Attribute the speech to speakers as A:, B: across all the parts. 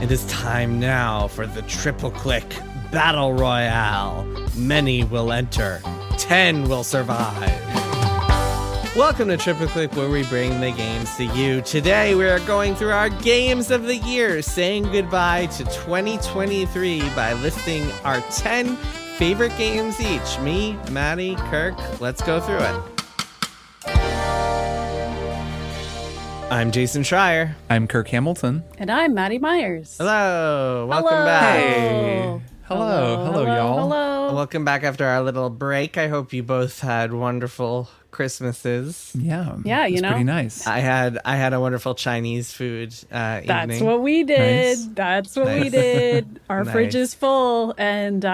A: It is time now for the triple click battle royale. Many will enter, 10 will survive. Welcome to Triple Click, where we bring the games to you. Today we are going through our games of the year, saying goodbye to 2023 by listing our 10 favorite games each. Me, Maddy, Kirk, let's go through it. I'm Jason Schreier.
B: I'm Kirk Hamilton.
C: And I'm Maddy Myers.
A: Hello. Welcome back.
B: Hey. Hello, y'all.
C: Hello.
A: Welcome back after our little break. I hope you both had wonderful Christmases.
B: Yeah,
C: you know,
B: pretty nice.
A: I had a wonderful Chinese food evening.
C: That's what we did.
B: Nice.
C: That's what we did. Our
A: Nice.
C: fridge is full, and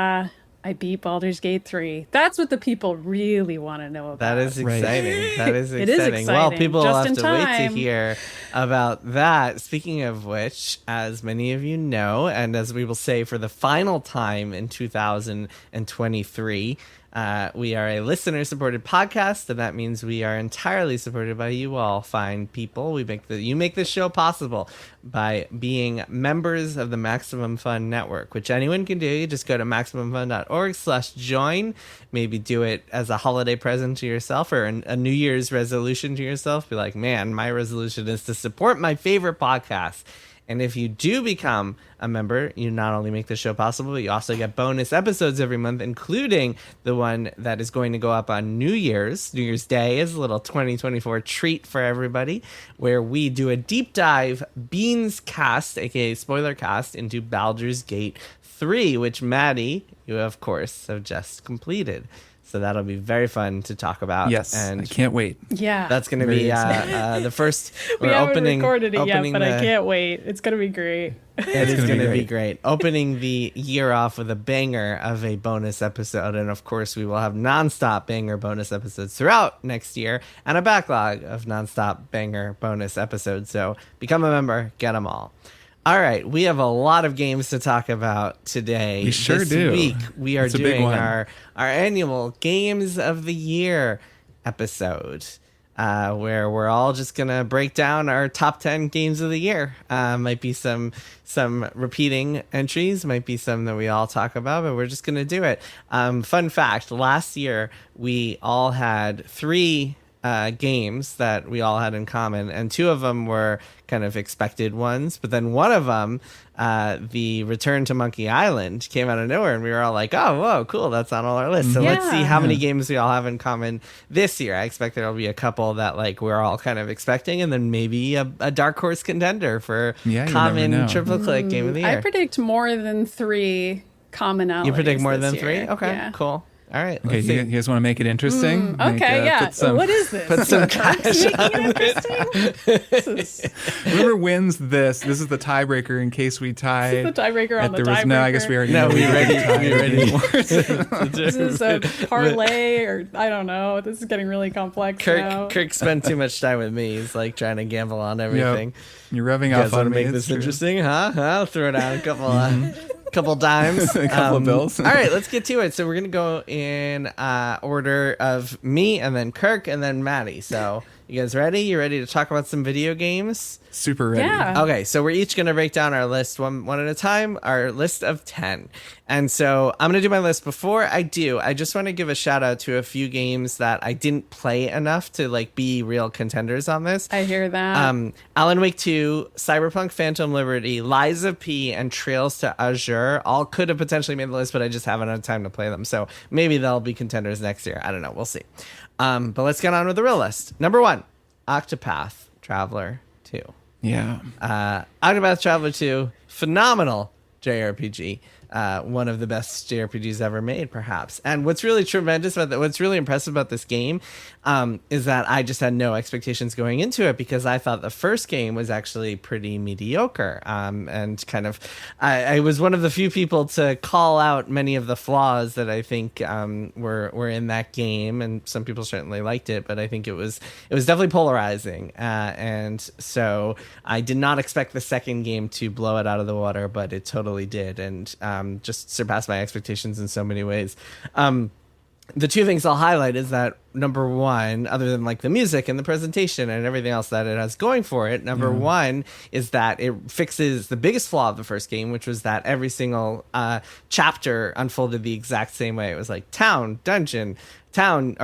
C: I beat Baldur's Gate 3. That's what the people really want to know about.
A: That is
B: Right.
A: exciting. That is
C: It is
A: exciting. Well,
C: exciting.
A: people will
C: Just
A: have
C: in
A: to wait to
C: time.
A: hear about that. Speaking of which, as many of you know, and as we will say for the final time in 2023, we are a listener-supported podcast, and that means we are entirely supported by you all fine people. You make this show possible by being members of the Maximum Fun Network, which anyone can do. You just go to MaximumFun.org/join. Maybe do it as a holiday present to yourself or a New Year's resolution to yourself. Be like, man, my resolution is to support my favorite podcast. And if you do become a member, you not only make the show possible, but you also get bonus episodes every month, including the one that is going to go up on New Year's. New Year's Day is a little 2024 treat for everybody, where we do a deep dive Beans cast, aka spoiler cast, into Baldur's Gate 3, which Maddy, you of course have just completed. So that'll be very fun to talk about.
B: Yes,
A: and
B: I can't wait.
C: Yeah.
A: that's going to be the first.
C: we
A: we're
C: haven't
A: opening,
C: recorded it yet,
A: opening
C: but
A: the,
C: I can't wait. It's going to be great.
A: It is
B: gonna
A: going
B: be
A: to be
B: great.
A: great. Opening the year off with a banger of a bonus episode. And of course, we will have nonstop banger bonus episodes throughout next year and a backlog of nonstop banger bonus episodes. So become a member, get them all. All right, we have a lot of games to talk about today.
B: We sure
A: this
B: do.
A: Week, we are
B: It's a big
A: doing
B: one.
A: our annual Games of the Year episode. Where we're all just gonna break down our top 10 games of the year. Might be some repeating entries, might be some that we all talk about, but we're just gonna do it. Fun fact: last year we all had 3 games that we all had in common, and 2 of them were kind of expected ones, but then one of them, the Return to Monkey Island, came out of nowhere, and we were all like, oh, whoa, cool, that's on all our lists. So let's see how many games we all have in common this year. I expect there'll be a couple that like we're all kind of expecting, and then maybe a dark horse contender for
B: Yeah, you never
A: common
B: know.
A: triple click game of the year.
C: I predict more than 3 commonalities.
A: You predict more
C: this
A: than 3?
C: year.
A: Okay,
C: Yeah.
A: cool. All right,
B: Okay,
A: let's
B: you
A: see.
B: guys want to make it interesting?
C: Okay, yeah.
B: Put
C: What is this?
A: Put some cash
C: Making
A: on
C: it interesting? This is
B: Whoever wins this is the tiebreaker in case we tie.
C: the tiebreaker on the tiebreaker.
B: No, I guess we already
A: No,
B: know
A: we
B: didn't
A: already-
B: tie
A: we
B: it
A: already-
B: anymore.
C: This is a parlay, or I don't know. This is getting really complex now.
A: Kirk spent too much time with me. He's like trying to gamble on everything.
B: You're rubbing
A: You
B: off
A: guys want
B: on
A: to
B: me.
A: make
B: it's
A: this
B: true.
A: interesting, huh? I'll throw down a couple dimes,
B: A couple of bills.
A: All right, let's get to it. So we're gonna go in order of me, and then Kirk, and then Maddy. So you guys ready? You ready to talk about some video games?
B: Super ready.
C: Yeah.
A: Okay, so we're each going to break down our list one at a time, our list of 10. And so I'm going to do my list. Before I do, I just want to give a shout out to a few games that I didn't play enough to like be real contenders on this.
C: I hear that.
A: Alan Wake 2, Cyberpunk Phantom Liberty, Lies of P, and Trails to Azure all could have potentially made the list, but I just haven't had time to play them. So maybe they'll be contenders next year. I don't know. We'll see. But let's get on with the real list. Number 1, Octopath Traveler 2.
B: Yeah.
A: Octopath Traveler 2, phenomenal JRPG. One of the best JRPGs ever made, perhaps. And what's really tremendous about that, what's really impressive about this game, is that I just had no expectations going into it because I thought the first game was actually pretty mediocre. And kind of, I was one of the few people to call out many of the flaws that I think were in that game, and some people certainly liked it, but I think it was definitely polarizing. And so I did not expect the second game to blow it out of the water, but it totally did, and just surpassed my expectations in so many ways. the two things I'll highlight is that number one, other than like the music and the presentation and everything else that it has going for it, number one is that it fixes the biggest flaw of the first game, which was that every single chapter unfolded the exact same way. It was like town, dungeon, town,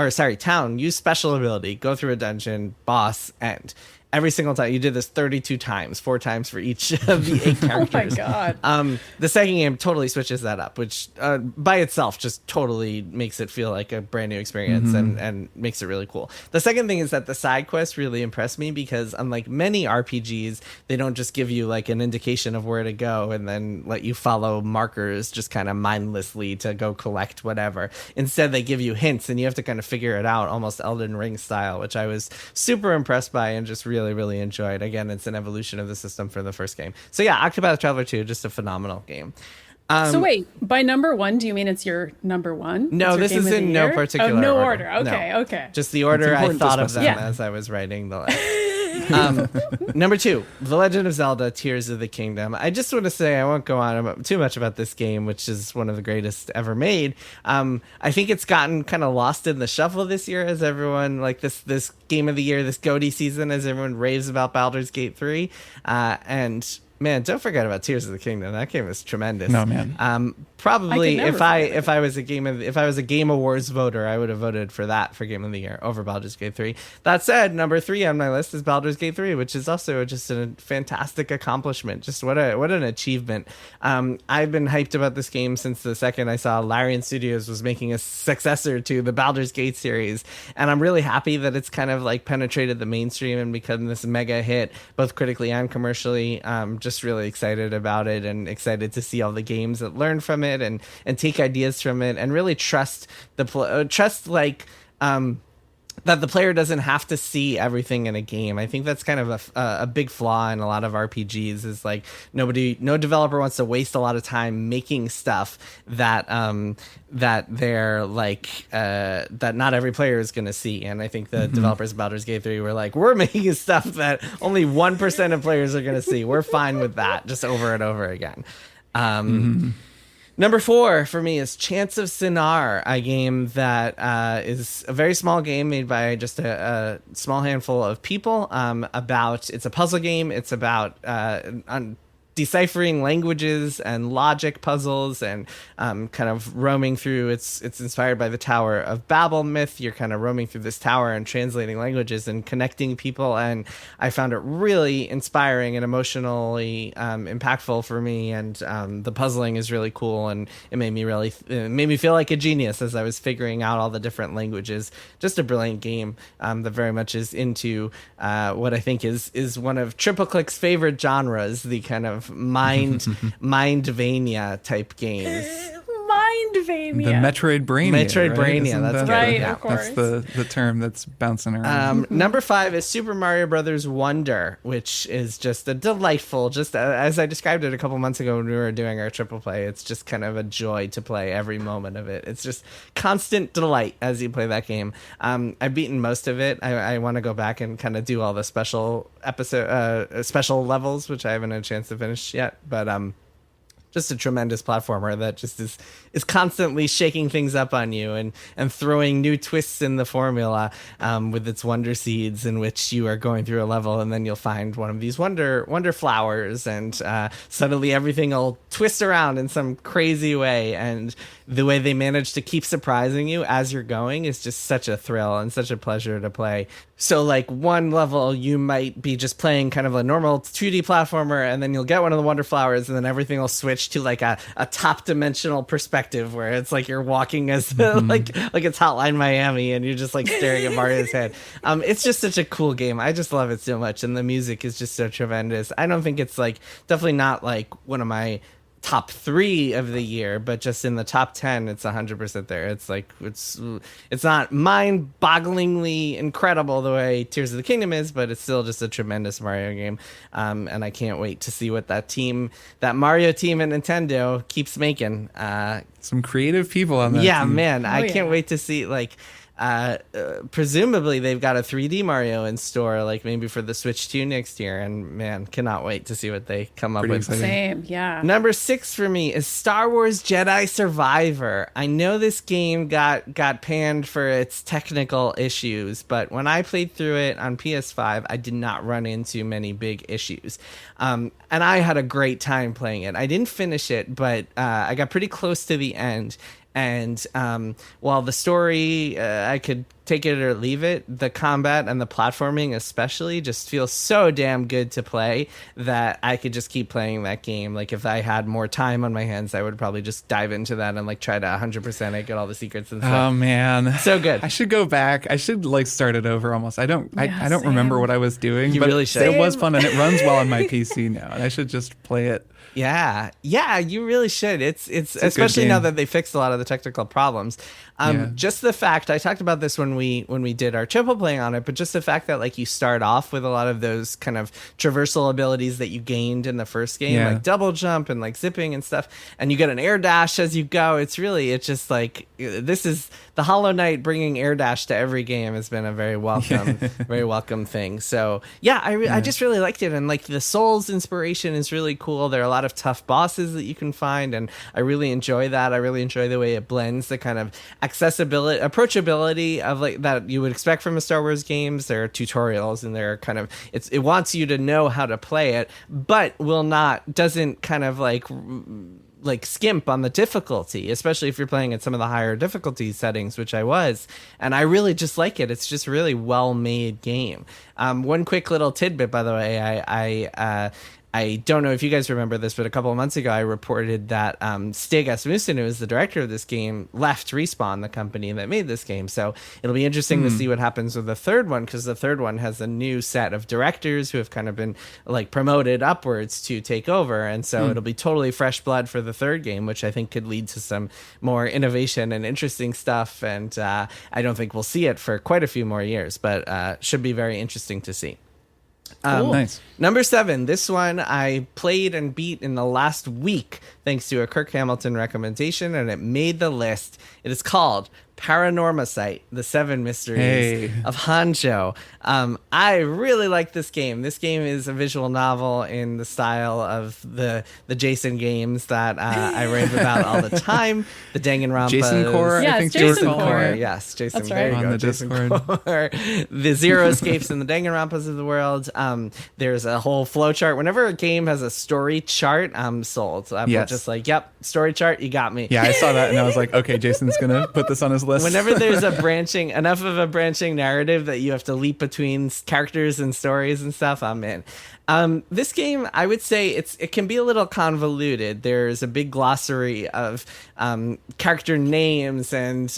A: use special ability, go through a dungeon, boss, end. Every single time. You did this 32 times, 4 times for each of the 8 characters.
C: Oh my God.
A: The second game totally switches that up, which by itself just totally makes it feel like a brand new experience and makes it really cool. The second thing is that the side quests really impressed me because unlike many RPGs, they don't just give you like an indication of where to go and then let you follow markers just kind of mindlessly to go collect whatever. Instead, they give you hints and you have to kind of figure it out, almost Elden Ring style, which I was super impressed by and just really enjoyed. Again, it's an evolution of the system for the first game. So yeah, Octopath Traveler 2, just a phenomenal game.
C: So wait, by number one, do you mean it's your number one?
A: No, this is in no particular
C: no
A: order.
C: Okay,
A: No.
C: okay.
A: Just the order I thought of them
C: Yeah.
A: as I was writing the list. Number 2, The Legend of Zelda: Tears of the Kingdom. I just want to say, I won't go on too much about this game, which is one of the greatest ever made. I think it's gotten kind of lost in the shuffle this year as everyone, like this game of the year, this GOTY season, as everyone raves about Baldur's Gate 3. And man, don't forget about Tears of the Kingdom. That game is tremendous.
B: No, man.
A: Probably
C: I could never
A: if I was a Game Awards voter, I would have voted for that for Game of the Year over Baldur's Gate 3. That said, number 3 on my list is Baldur's Gate 3, which is also just a fantastic accomplishment. Just what an achievement. I've been hyped about this game since the second I saw Larian Studios was making a successor to the Baldur's Gate series, and I'm really happy that it's kind of like penetrated the mainstream and become this mega hit, both critically and commercially. Just really excited about it and excited to see all the games that learn from it and take ideas from it and really trust that the player doesn't have to see everything in a game. I think that's kind of a big flaw in a lot of RPGs is like no developer wants to waste a lot of time making stuff that they're like that not every player is going to see. And I think the developers of Baldur's Gate 3 were like, we're making stuff that only 1% of players are going to see. We're fine with that, just over and over again. Number 4 for me is Chants of Sennar, a game that is a very small game made by just a small handful of people. It's a puzzle game. It's about deciphering languages and logic puzzles and kind of roaming through. It's inspired by the Tower of Babel myth. You're kind of roaming through this tower and translating languages and connecting people, and I found it really inspiring and emotionally impactful for me, and the puzzling is really cool, and it made me feel like a genius as I was figuring out all the different languages. Just a brilliant game that very much is into what I think is one of Triple Click's favorite genres, the kind of Mindvania type games.
C: Mindvania.
B: The Metroidvania.
A: That's
C: right,
A: yeah.
C: of course.
B: That's the term that's bouncing around.
A: Number 5 is Super Mario Brothers Wonder, which is just a delightful, as I described it a couple months ago when we were doing our triple play, it's just kind of a joy to play every moment of it. It's just constant delight as you play that game. I've beaten most of it. I want to go back and kind of do all the special levels, which I haven't had a chance to finish yet, but just a tremendous platformer that just is constantly shaking things up on you and throwing new twists in the formula with its wonder seeds, in which you are going through a level and then you'll find one of these wonder flowers, and suddenly everything will twist around in some crazy way, and the way they manage to keep surprising you as you're going is just such a thrill and such a pleasure to play. So like one level you might be just playing kind of a normal 2D platformer, and then you'll get one of the wonder flowers, and then everything will switch to like a top dimensional perspective where it's like you're walking as like it's Hotline Miami and you're just like staring at Mario's head. It's just such a cool game. I just love it so much, and the music is just so tremendous. I don't think it's like, definitely not like one of my top 3 of the year, but just in the top 10, it's 100% there. It's like it's not mind-bogglingly incredible the way Tears of the Kingdom is, but it's still just a tremendous Mario game. And I can't wait to see what that Mario team at Nintendo keeps making.
B: Some creative people on that
A: Yeah,
B: team.
A: man, I can't wait to see like presumably they've got a 3D Mario in store, like maybe for the Switch 2 next year. And man, cannot wait to see what they come up
B: Pretty
A: with.
B: exciting.
C: Same, yeah.
A: Number 6 for me is Star Wars Jedi Survivor. I know this game got panned for its technical issues, but when I played through it on PS5, I did not run into many big issues. And I had a great time playing it. I didn't finish it, but I got pretty close to the end. And while the story, I could take it or leave it, the combat and the platforming especially just feels so damn good to play that I could just keep playing that game. Like if I had more time on my hands, I would probably just dive into that and like try to 100% it, get all the secrets and stuff.
B: Oh man,
A: so good.
B: I should go back. I should like start it over almost. I don't
C: same.
B: remember what I was doing.
A: You
B: but
A: really should.
B: It was fun and it runs well on my PC now, and I should just play it.
A: Yeah, you really should. It's
B: a good
A: especially now
B: game.
A: that they fixed a lot of the technical problems. Just the fact, I talked about this when we did our triple playing on it, but just the fact that like you start off with a lot of those kind of traversal abilities that you gained in the first game, like double jump and like zipping and stuff, and you get an air dash as you go. It's just like, this is the Hollow Knight bringing air dash to every game has been a very welcome thing. So I just really liked it, and like the Souls inspiration is really cool. There are a lot of tough bosses that you can find, and I really enjoy that. I really enjoy the way it blends the kind of accessibility, approachability of like that you would expect from a Star Wars games. There are tutorials, and there are kind of it wants you to know how to play it, but doesn't kind of like skimp on the difficulty, especially if you're playing at some of the higher difficulty settings, which I was, and I really just like it. It's just a really well-made game. One quick little tidbit, by the way, I don't know if you guys remember this, but a couple of months ago, I reported that Stig Asmussen, who is the director of this game, left Respawn, the company that made this game. So it'll be interesting to see what happens with the third one, because the third one has a new set of directors who have kind of been like promoted upwards to take over. And so it'll be totally fresh blood for the third game, which I think could lead to some more innovation and interesting stuff. And I don't think we'll see it for quite a few more years, but should be very interesting to see.
B: Nice.
A: Number 7, this one I played and beat in the last week thanks to a Kirk Hamilton recommendation, and it made the list. It is called Paranormasight, the 7 Mysteries of Honjo. I really like this game. This game is a visual novel in the style of the Jason games that I rave about all the time. The Danganronpa.
B: Jason Core,
C: Yeah,
B: I
C: it's
B: think
C: Jason
B: Jason
C: Core.
A: Yes, Jason.
C: That's
A: There
C: right.
A: you
B: On
A: go,
B: the
A: Jason
B: Discord.
A: Core. The Zero Escapes and the Danganronpas of the world. There's a whole flow chart. Whenever a game has a story chart, I'm sold. I'm just like, yep, story chart, you got me.
B: Yeah, I saw that and I was like, okay, Jason's gonna put this on his list.
A: Whenever there's enough of a branching narrative that you have to leap between characters and stories and stuff, I'm in. This game, I would say it can be a little convoluted. There's a big glossary of character names and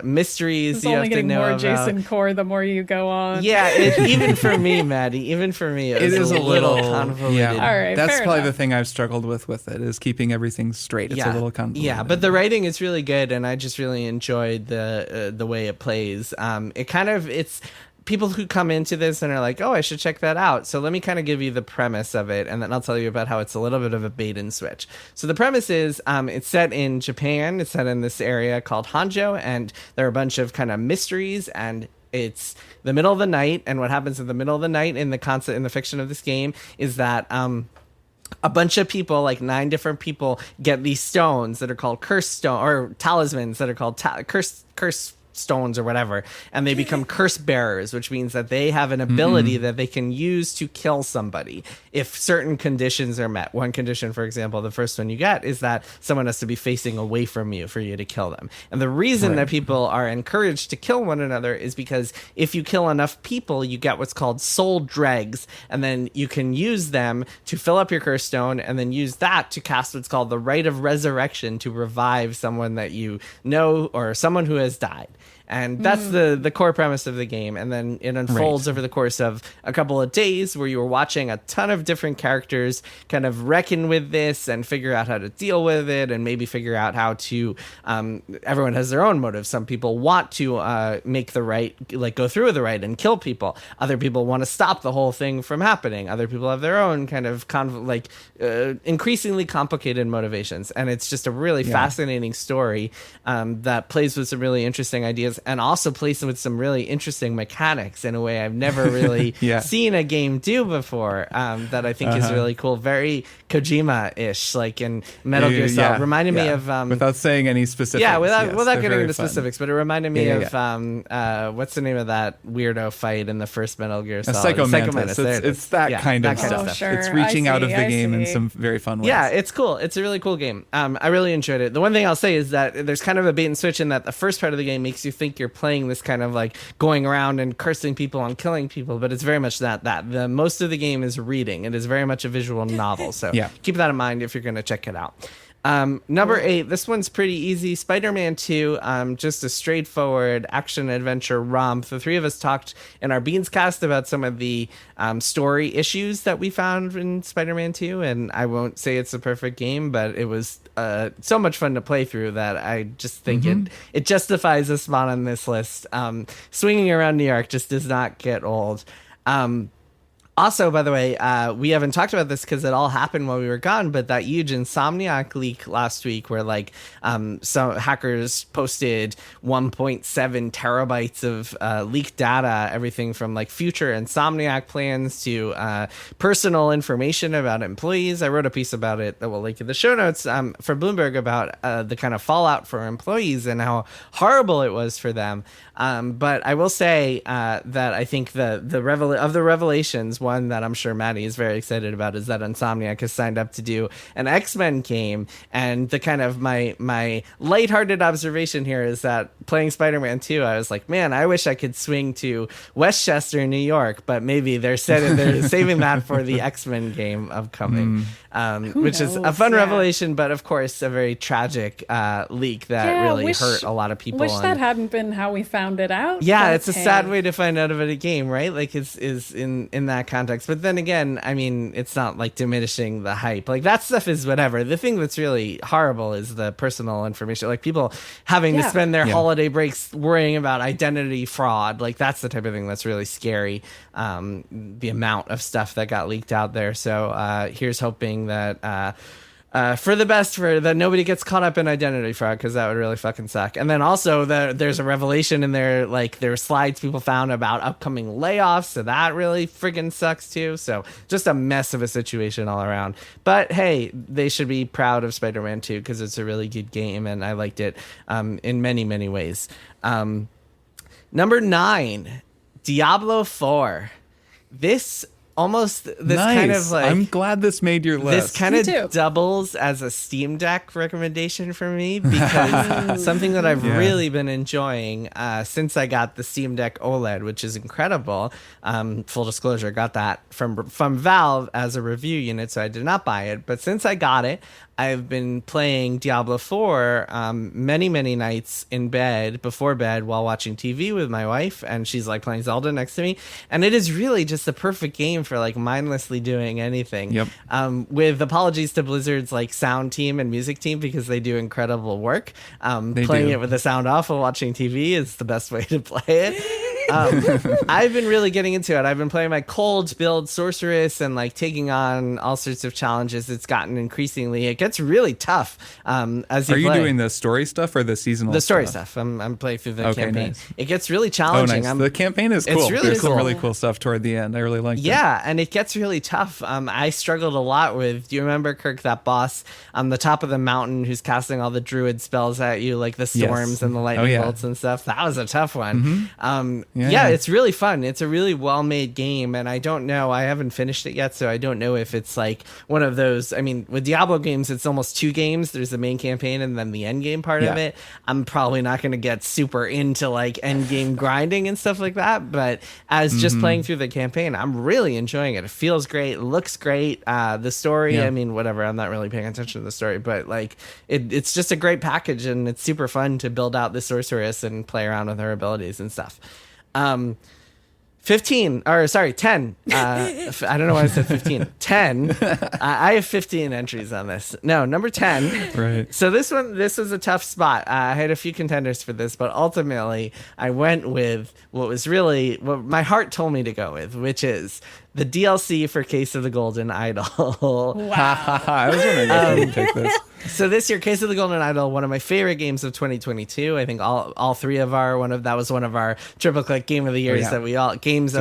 A: mysteries
C: It's
A: you
C: only
A: have to
C: getting
A: know
C: more
A: about.
C: Jason Core the more you go on.
A: Yeah, even for me, Maddie, it is a little convoluted.
B: Yeah,
C: All right,
B: that's
C: fair
B: probably
C: enough.
B: the thing I've struggled with it is keeping everything straight. It's a little convoluted.
A: Yeah, but the writing is really good, and I just really enjoyed the way it plays. It's people who come into this and are like, oh, I should check that out. So let me kind of give you the premise of it, and then I'll tell you about how it's a little bit of a bait and switch. So the premise is it's set in Japan. It's set in this area called Honjo, and there are a bunch of kind of mysteries, and it's the middle of the night. And what happens in the middle of the night in the fiction of this game is that a bunch of people, like 9 different people, get these stones that are called curse stone, or talismans that are called curse stones or whatever, and they become curse bearers, which means that they have an ability that they can use to kill somebody if certain conditions are met. One condition, for example, the first one you get is that someone has to be facing away from you for you to kill them. And the reason that people are encouraged to kill one another is because if you kill enough people, you get what's called soul dregs, and then you can use them to fill up your curse stone, and then use that to cast what's called the Rite of Resurrection to revive someone that you know or someone who has died. And that's the core premise of the game. And then it unfolds over the course of a couple of days where you are watching a ton of different characters kind of reckon with this and figure out how to deal with it, and maybe figure out how to everyone has their own motives. Some people want to make the right, like go through with the right and kill people. Other people want to stop the whole thing from happening. Other people have their own kind of increasingly complicated motivations. And it's just a really fascinating story that plays with some really interesting ideas things, and also plays with some really interesting mechanics in a way I've never really seen a game do before. That I think is really cool. Very Kojima-ish, like in Metal Gear Solid. Reminded me of
B: without saying any specifics.
A: Yeah, without getting into specifics, but it reminded me of what's the name of that weirdo fight in the first Metal Gear Solid?
B: Psycho Mantis. It's that kind of stuff.
C: Sure.
B: It's reaching out of the game in some very fun ways.
A: Yeah, it's cool. It's a really cool game. I really enjoyed it. The one thing I'll say is that there's kind of a bait and switch in that the first part of the game makes you think you're playing this kind of like going around and cursing people and killing people, but it's very much not that. The most of the game is reading. It is very much a visual novel. So keep that in mind if you're going to check it out. Number 8, this one's pretty easy. Spider-Man 2, just a straightforward action-adventure romp. The three of us talked in our Beans cast about some of the story issues that we found in Spider-Man 2, and I won't say it's a perfect game, but it was so much fun to play through that I just think it justifies a spot on this list. Swinging around New York just does not get old. Also, by the way, we haven't talked about this because it all happened while we were gone, but that huge Insomniac leak last week where like some hackers posted 1.7 terabytes of leaked data, everything from like future Insomniac plans to personal information about employees. I wrote a piece about it that we'll link in the show notes for Bloomberg about the kind of fallout for employees and how horrible it was for them. But I will say that I think the revelations, one that I'm sure Maddy is very excited about, is that Insomniac has signed up to do an X-Men game. And the kind of my lighthearted observation here is that playing Spider-Man 2, I was like, man, I wish I could swing to Westchester, New York, but maybe they're saving that for the X-Men game upcoming, which is a fun revelation, but of course a very tragic leak that really hurt a lot of people.
C: Wish that hadn't been how we found it out.
A: Yeah, it's a sad way to find out about a game, right? Like is in that context. But then again, I mean, it's not like diminishing the hype. Like that stuff is whatever. The thing that's really horrible is the personal information. Like people having to spend their holiday breaks worrying about identity fraud. Like that's the type of thing that's really scary. The amount of stuff that got leaked out there. So here's hoping that for the best, for that nobody gets caught up in identity fraud, because that would really fucking suck. And then also there's a revelation in there, like there are slides people found about upcoming layoffs, so that really friggin' sucks too. So just a mess of a situation all around. But hey, they should be proud of Spider-Man 2 because it's a really good game and I liked it in many, many ways. Number 9, Diablo 4. This kind of like,
B: I'm glad this made your list.
A: This kind of doubles as a Steam Deck recommendation for me because something that I've really been enjoying since I got the Steam Deck OLED, which is incredible. Full disclosure, got that from Valve as a review unit, so I did not buy it. But since I got it, I've been playing Diablo 4 many, many nights in bed, before bed, while watching TV with my wife, and she's like playing Zelda next to me. And it is really just the perfect game for like mindlessly doing anything.
B: Yep.
A: With apologies to Blizzard's like sound team and music team because they do incredible work. Playing it with the sound off while watching TV is the best way to play it. I've been really getting into it. I've been playing my cold build sorceress and like taking on all sorts of challenges. It's gotten increasingly, it gets really tough as you play.
B: Are you doing the story stuff or the seasonal
A: The story stuff. I'm playing through the campaign.
B: Nice.
A: It gets really challenging.
B: Oh, nice. The campaign is cool.
A: It's really
B: There's
A: cool.
B: some really cool stuff toward the end. I really liked it.
A: Yeah, and it gets really tough. I struggled a lot with, do you remember, Kirk, that boss on the top of the mountain who's casting all the druid spells at you, like the storms and the lightning bolts and stuff? That was a tough one. It's really fun. It's a really well-made game, and I don't know, I haven't finished it yet, so I don't know if it's like one of those, I mean, with Diablo games, it's almost 2 games. There's the main campaign and then the end game part of it. I'm probably not going to get super into like end game grinding and stuff like that, but as just playing through the campaign, I'm really enjoying it. It feels great. It looks great. The story, I mean, whatever, I'm not really paying attention to the story, but like it's just a great package, and it's super fun to build out the sorceress and play around with her abilities and stuff. 10. I don't know why I said 15. 10. I have 15 entries on this. No, number 10.
B: Right.
A: So this was a tough spot. I had a few contenders for this, but ultimately I went with what my heart told me to go with, which is the DLC for Case of the Golden Idol.
B: I was wondering if you would pick this.
A: So this year, Case of the Golden Idol, one of my favorite games of 2022. I think all three of that was one of our triple click game of the years that we all picked.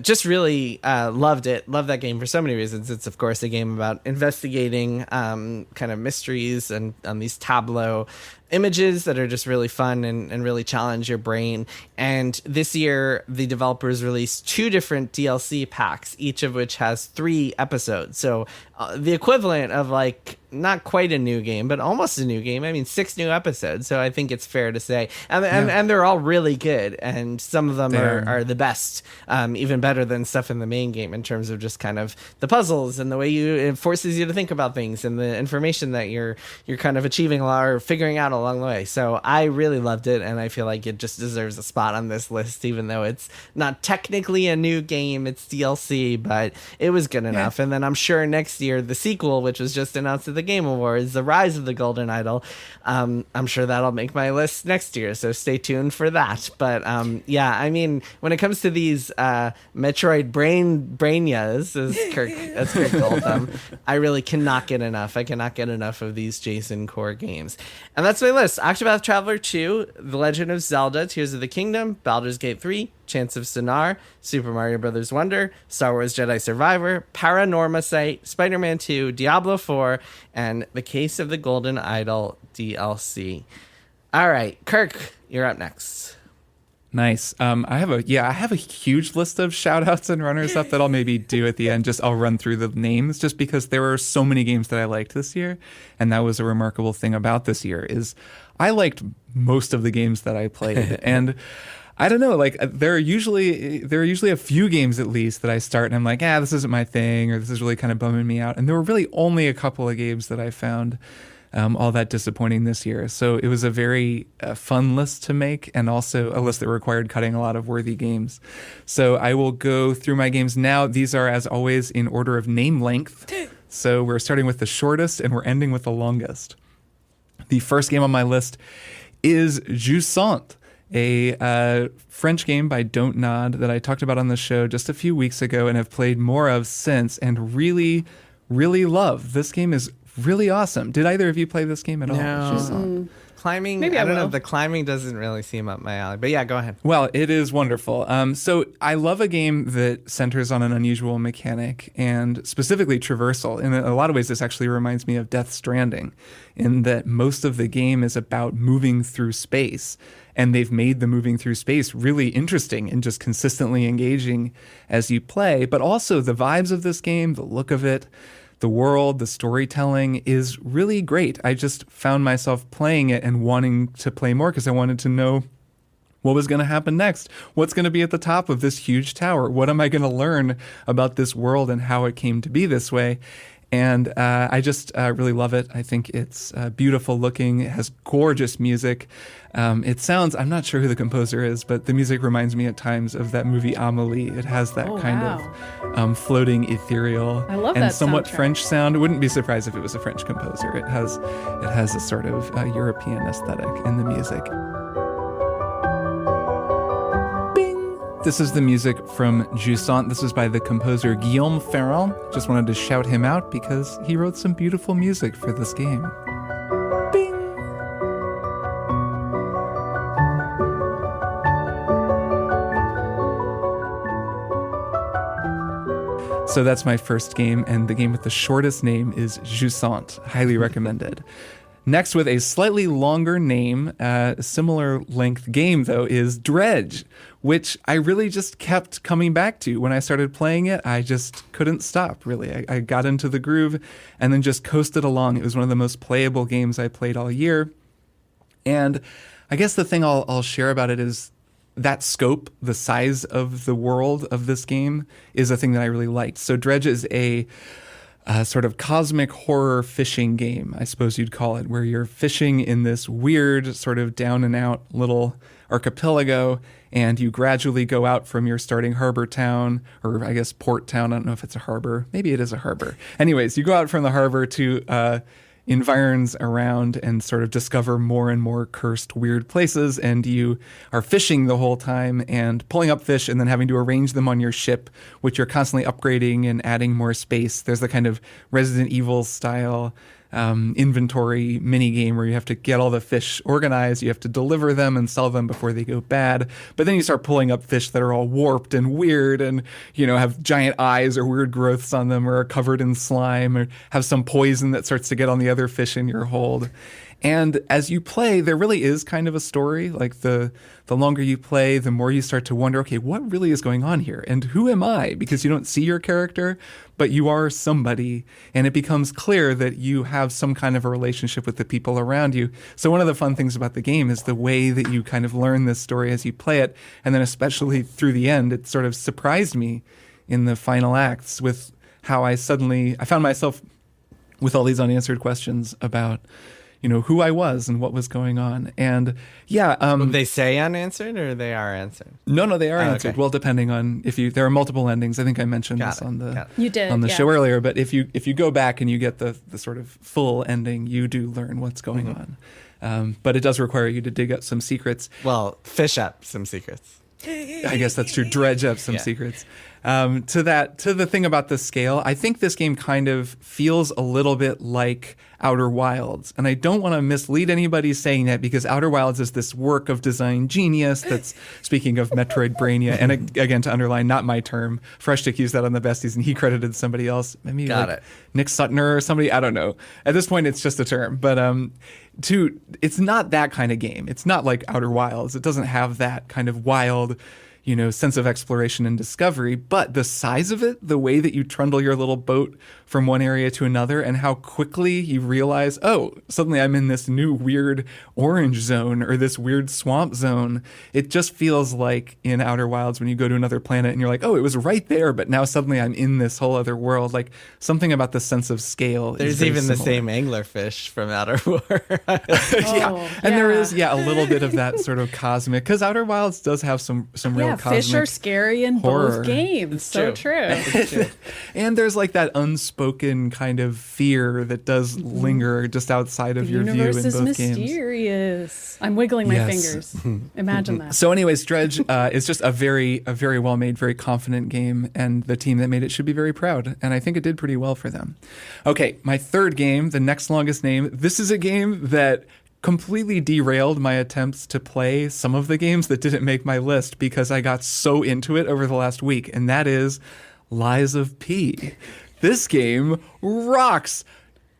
A: Just really loved it. Loved that game for so many reasons. It's, of course, a game about investigating kind of mysteries and on these tableau images that are just really fun and really challenge your brain. And this year, the developers released 2 different DLC packs, each of which has 3 episodes. So the equivalent of like not quite a new game, but almost a new game. I mean, 6 new episodes. So I think it's fair to say, and they're all really good. And some of them are the best, even better than stuff in the main game in terms of just kind of the puzzles and the way it forces you to think about things and the information that you're kind of achieving a lot or figuring out along the way. So I really loved it, and I feel like it just deserves a spot on this list, even though it's not technically a new game, it's DLC, but it was good enough. And then I'm sure next year the sequel, which was just announced at the Game Awards, The Rise of the Golden Idol, I'm sure that'll make my list next year, so stay tuned for that. But yeah, I mean, when it comes to these Metroid Brainias, as Kirk called them, I really cannot get enough. I cannot get enough of these Jason core games. And that's my list. Octopath Traveler 2, The Legend of Zelda, Tears of the Kingdom, Baldur's Gate 3, Chants of Sennar, Super Mario Bros. Wonder, Star Wars Jedi Survivor, Paranormasight, Spider-Man 2, Diablo 4, and The Case of the Golden Idol DLC. All right, Kirk, you're up next.
B: Nice. I have a huge list of shout outs and runners up that I'll maybe do at the end. I'll run through the names just because there were so many games that I liked this year. And that was a remarkable thing about this year is I liked most of the games that I played. And I don't know, like there are usually a few games at least that I start and I'm like, this isn't my thing, or this is really kind of bumming me out. And there were really only a couple of games that I found all that disappointing this year. So it was a very fun list to make, and also a list that required cutting a lot of worthy games. So I will go through my games now. These are, as always, in order of name length. So we're starting with the shortest and we're ending with the longest. The first game on my list is Jusant, a French game by Don't Nod that I talked about on the show just a few weeks ago and have played more of since and really, really love. This game is really awesome. Did either of you play this game at all?
A: No. Climbing,
C: Maybe
A: I don't know. The climbing doesn't really seem up my alley. But yeah, go ahead.
B: Well, it is wonderful. So I love a game that centers on an unusual mechanic and specifically traversal. In a lot of ways, this actually reminds me of Death Stranding in that most of the game is about moving through space. And they've made the moving through space really interesting and just consistently engaging as you play. But also the vibes of this game, the look of it, the world, the storytelling is really great. I just found myself playing it and wanting to play more because I wanted to know what was going to happen next. What's going to be at the top of this huge tower? What am I going to learn about this world and how it came to be this way? And I just really love it. I think it's beautiful looking. It has gorgeous music. It sounds, I'm not sure who the composer is, but the music reminds me at times of that movie Amélie. It has that of floating, ethereal,
C: I love
B: and
C: that
B: somewhat
C: soundtrack.
B: French sound. I wouldn't be surprised if it was a French composer. It has a sort of European aesthetic in the music. This is the music from Jusant. This is by the composer Guillaume Ferrand. Just wanted to shout him out because he wrote some beautiful music for this game. Bing! So that's my first game, and the game with the shortest name is Jusant. Highly recommended. Next, with a slightly longer name, similar length game, though, is Dredge, which I really just kept coming back to. When I started playing it, I just couldn't stop, really. I got into the groove and then just coasted along. It was one of the most playable games I played all year. And I guess the thing I'll share about it is that scope, the size of the world of this game, is a thing that I really liked. So Dredge is a sort of cosmic horror fishing game, I suppose you'd call it, where you're fishing in this weird sort of down and out little archipelago, and you gradually go out from your starting harbor town, or I guess port town. I don't know if it's a harbor. Maybe it is a harbor. Anyways, you go out from the harbor to environs around and sort of discover more and more cursed, weird places. And you are fishing the whole time and pulling up fish and then having to arrange them on your ship, which you're constantly upgrading and adding more space. There's the kind of Resident Evil style inventory mini game where you have to get all the fish organized, you have to deliver them and sell them before they go bad. But then you start pulling up fish that are all warped and weird and, have giant eyes or weird growths on them or are covered in slime or have some poison that starts to get on the other fish in your hold. And as you play, there really is kind of a story. Like the longer you play, the more you start to wonder, okay, what really is going on here? And who am I? Because you don't see your character, but you are somebody. And it becomes clear that you have some kind of a relationship with the people around you. So one of the fun things about the game is the way that you kind of learn this story as you play it. And then especially through the end, it sort of surprised me in the final acts with how I found myself with all these unanswered questions about who I was and what was going on. And
A: they say unanswered or they are answered?
B: No, they are answered.
A: Okay.
B: Well, depending on there are multiple endings. I think I mentioned this on the show earlier, but if you go back and you get the sort of full ending, you do learn what's going on. But it does require you to dig up some secrets.
A: Well, fish up some secrets.
B: I guess that's true. Dredge up some secrets. To the thing about the scale, I think this game kind of feels a little bit like Outer Wilds. And I don't want to mislead anybody saying that because Outer Wilds is this work of design genius that's, speaking of Metroid Brainia, and again, to underline, not my term. Freshtick used that on the besties and he credited somebody else. Maybe Nick Sutner or somebody, I don't know. At this point, it's just a term. But it's not that kind of game. It's not like Outer Wilds. It doesn't have that kind of wild sense of exploration and discovery, but the size of it, the way that you trundle your little boat from one area to another and how quickly you realize, oh, suddenly I'm in this new weird orange zone or this weird swamp zone. It just feels like in Outer Wilds when you go to another planet and you're like, oh, it was right there, but now suddenly I'm in this whole other world. Like something about the sense of scale.
A: There's even the same anglerfish from Outer
B: Worlds. And there is, a little bit of that sort of cosmic, because Outer Wilds does have some real cosmic
C: fish are scary in
B: horror.
C: Both games.
A: It's
C: so
A: true.
B: And there's like that unspoken kind of fear that does linger just outside of your view in both games.
C: The universe is mysterious. I'm wiggling my fingers. Imagine that.
B: So anyways, Dredge is just a very well made, very confident game, and the team that made it should be very proud. And I think it did pretty well for them. Okay, my third game, the next longest name. This is a game that completely derailed my attempts to play some of the games that didn't make my list because I got so into it over the last week, and that is Lies of P. This game rocks.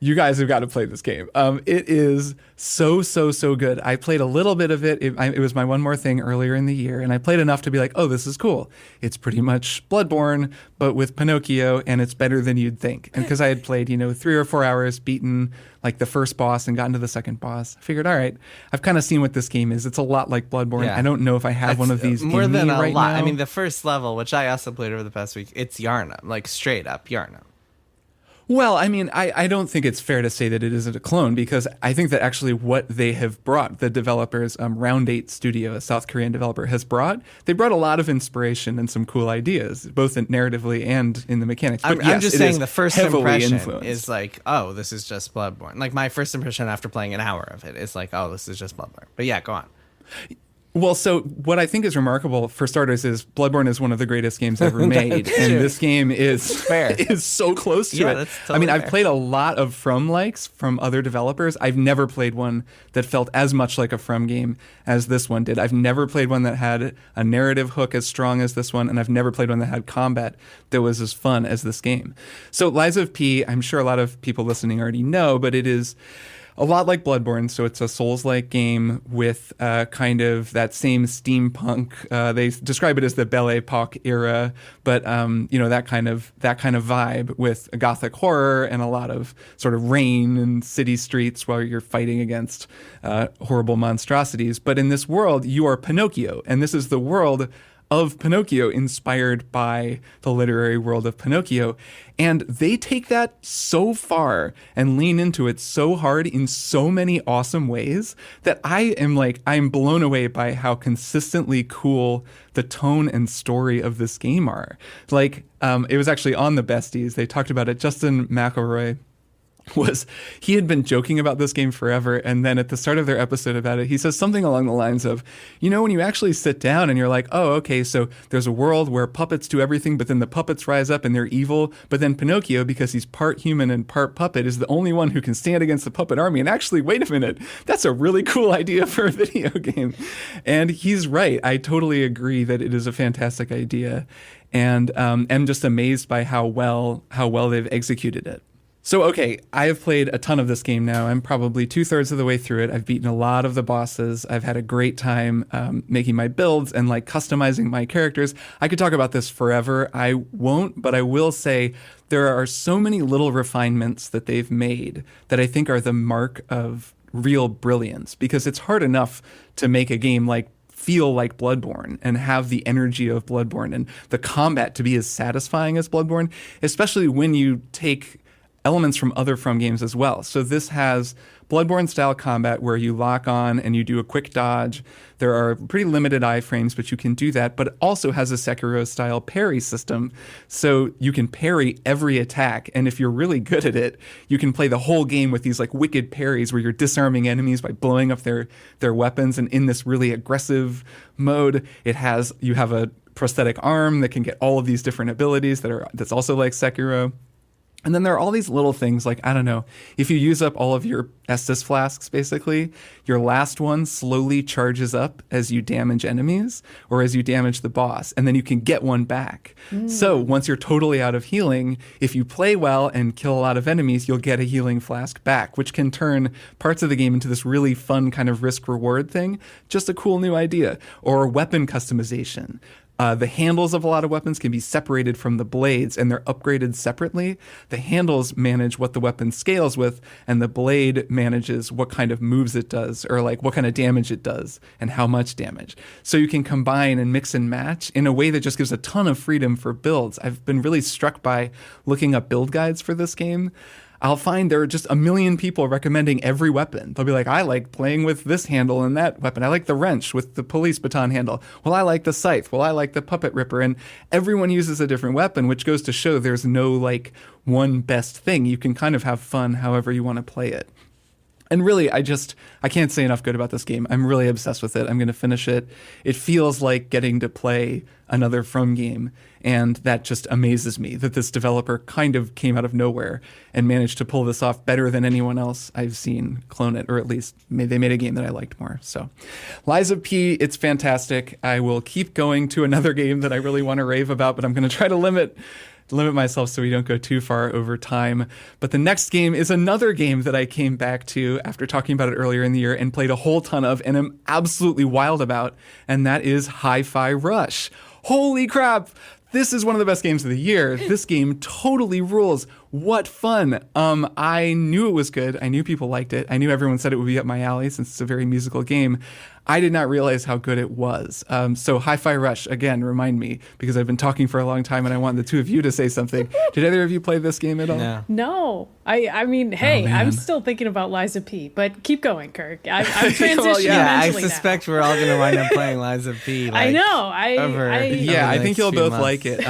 B: You guys have got to play this game. It is so good. I played a little bit of it. It was my one more thing earlier in the year, and I played enough to be like, oh, this is cool. It's pretty much Bloodborne, but with Pinocchio, and it's better than you'd think. And because I had played, 3 or 4 hours, beaten like the first boss and gotten to the second boss, I figured, all right, I've kind of seen what this game is. It's a lot like Bloodborne. Yeah. I don't know if I have one of these
A: more than a
B: right
A: lot.
B: now.
A: I mean, the first level, which I also played over the past week, it's Yarnum, like straight up Yarnum.
B: Well, I mean, I don't think it's fair to say that it isn't a clone, because I think that actually what they have brought, the developers, Round 8 Studio, a South Korean developer, they brought a lot of inspiration and some cool ideas, both narratively and in the mechanics. But
A: I'm just saying the first impression
B: influenced.
A: is like, oh, this is just Bloodborne. Like my first impression after playing an hour of it is like, oh, this is just Bloodborne. But yeah, go on.
B: Well, so what I think is remarkable, for starters, is Bloodborne is one of the greatest games ever made, and this game is so close to it.
A: That's totally
B: I mean,
A: fair.
B: I've played a lot of From-likes from other developers. I've never played one that felt as much like a From game as this one did. I've never played one that had a narrative hook as strong as this one, and I've never played one that had combat that was as fun as this game. So Lies of P, I'm sure a lot of people listening already know, but it is a lot like Bloodborne, so it's a Souls-like game with kind of that same steampunk. They describe it as the Belle Epoque era, but that kind of vibe with a gothic horror and a lot of sort of rain and city streets while you're fighting against horrible monstrosities. But in this world, you are Pinocchio, and this is the world of Pinocchio, inspired by the literary world of Pinocchio. And they take that so far and lean into it so hard in so many awesome ways that I'm blown away by how consistently cool the tone and story of this game are. Like, it was actually on the Besties. They talked about it. Justin McElroy was he had been joking about this game forever, and then at the start of their episode about it, he says something along the lines of, when you actually sit down and you're like, oh, okay, so there's a world where puppets do everything, but then the puppets rise up and they're evil, but then Pinocchio, because he's part human and part puppet, is the only one who can stand against the puppet army. And actually, wait a minute, that's a really cool idea for a video game. And he's right. I totally agree that it is a fantastic idea, and am just amazed by how well they've executed it. So, okay, I have played a ton of this game now. I'm probably 2/3 of the way through it. I've beaten a lot of the bosses. I've had a great time making my builds and like customizing my characters. I could talk about this forever. I won't, but I will say there are so many little refinements that they've made that I think are the mark of real brilliance, because it's hard enough to make a game like feel like Bloodborne and have the energy of Bloodborne and the combat to be as satisfying as Bloodborne, especially when you take elements from other From games as well. So this has Bloodborne-style combat where you lock on and you do a quick dodge. There are pretty limited iframes, but you can do that. But it also has a Sekiro-style parry system, so you can parry every attack. And if you're really good at it, you can play the whole game with these like wicked parries where you're disarming enemies by blowing up their weapons. And in this really aggressive mode, you have a prosthetic arm that can get all of these different abilities that's also like Sekiro. And then there are all these little things like, I don't know, if you use up all of your Estus flasks, basically, your last one slowly charges up as you damage enemies or as you damage the boss, and then you can get one back. So once you're totally out of healing, if you play well and kill a lot of enemies, you'll get a healing flask back, which can turn parts of the game into this really fun kind of risk-reward thing. Just a cool new idea. Or weapon customization. The handles of a lot of weapons can be separated from the blades, and they're upgraded separately. The handles manage what the weapon scales with, and the blade manages what kind of moves it does, or like what kind of damage it does, and how much damage. So you can combine and mix and match in a way that just gives a ton of freedom for builds. I've been really struck by looking up build guides for this game. I'll find there are just a million people recommending every weapon. They'll be like, I like playing with this handle and that weapon. I like the wrench with the police baton handle. Well, I like the scythe. Well, I like the puppet ripper. And everyone uses a different weapon, which goes to show there's no like one best thing. You can kind of have fun however you want to play it. And really, I can't say enough good about this game. I'm really obsessed with it. I'm going to finish it. It feels like getting to play another From game. And that just amazes me that this developer kind of came out of nowhere and managed to pull this off better than anyone else I've seen clone it, or at least they made a game that I liked more. So Lies of P, it's fantastic. I will keep going to another game that I really want to rave about, but I'm going to try to limit myself so we don't go too far over time. But the next game is another game that I came back to after talking about it earlier in the year and played a whole ton of and am absolutely wild about, and that is Hi-Fi Rush. Holy crap! This is one of the best games of the year. This game totally rules. What fun. I knew it was good. I knew people liked it. I knew everyone said it would be up my alley since it's a very musical game. I did not realize how good it was. So Hi-Fi Rush, again, remind me, because I've been talking for a long time and I want the two of you to say something. Did either of you play this game at all?
C: No. I mean, hey, I'm still thinking about Lies of P, but keep going, Kirk. I'm transitioning
A: Well, yeah, I
C: mentally
A: suspect we're all going to wind up playing Lies of P.
C: I know.
B: I think you'll both like it.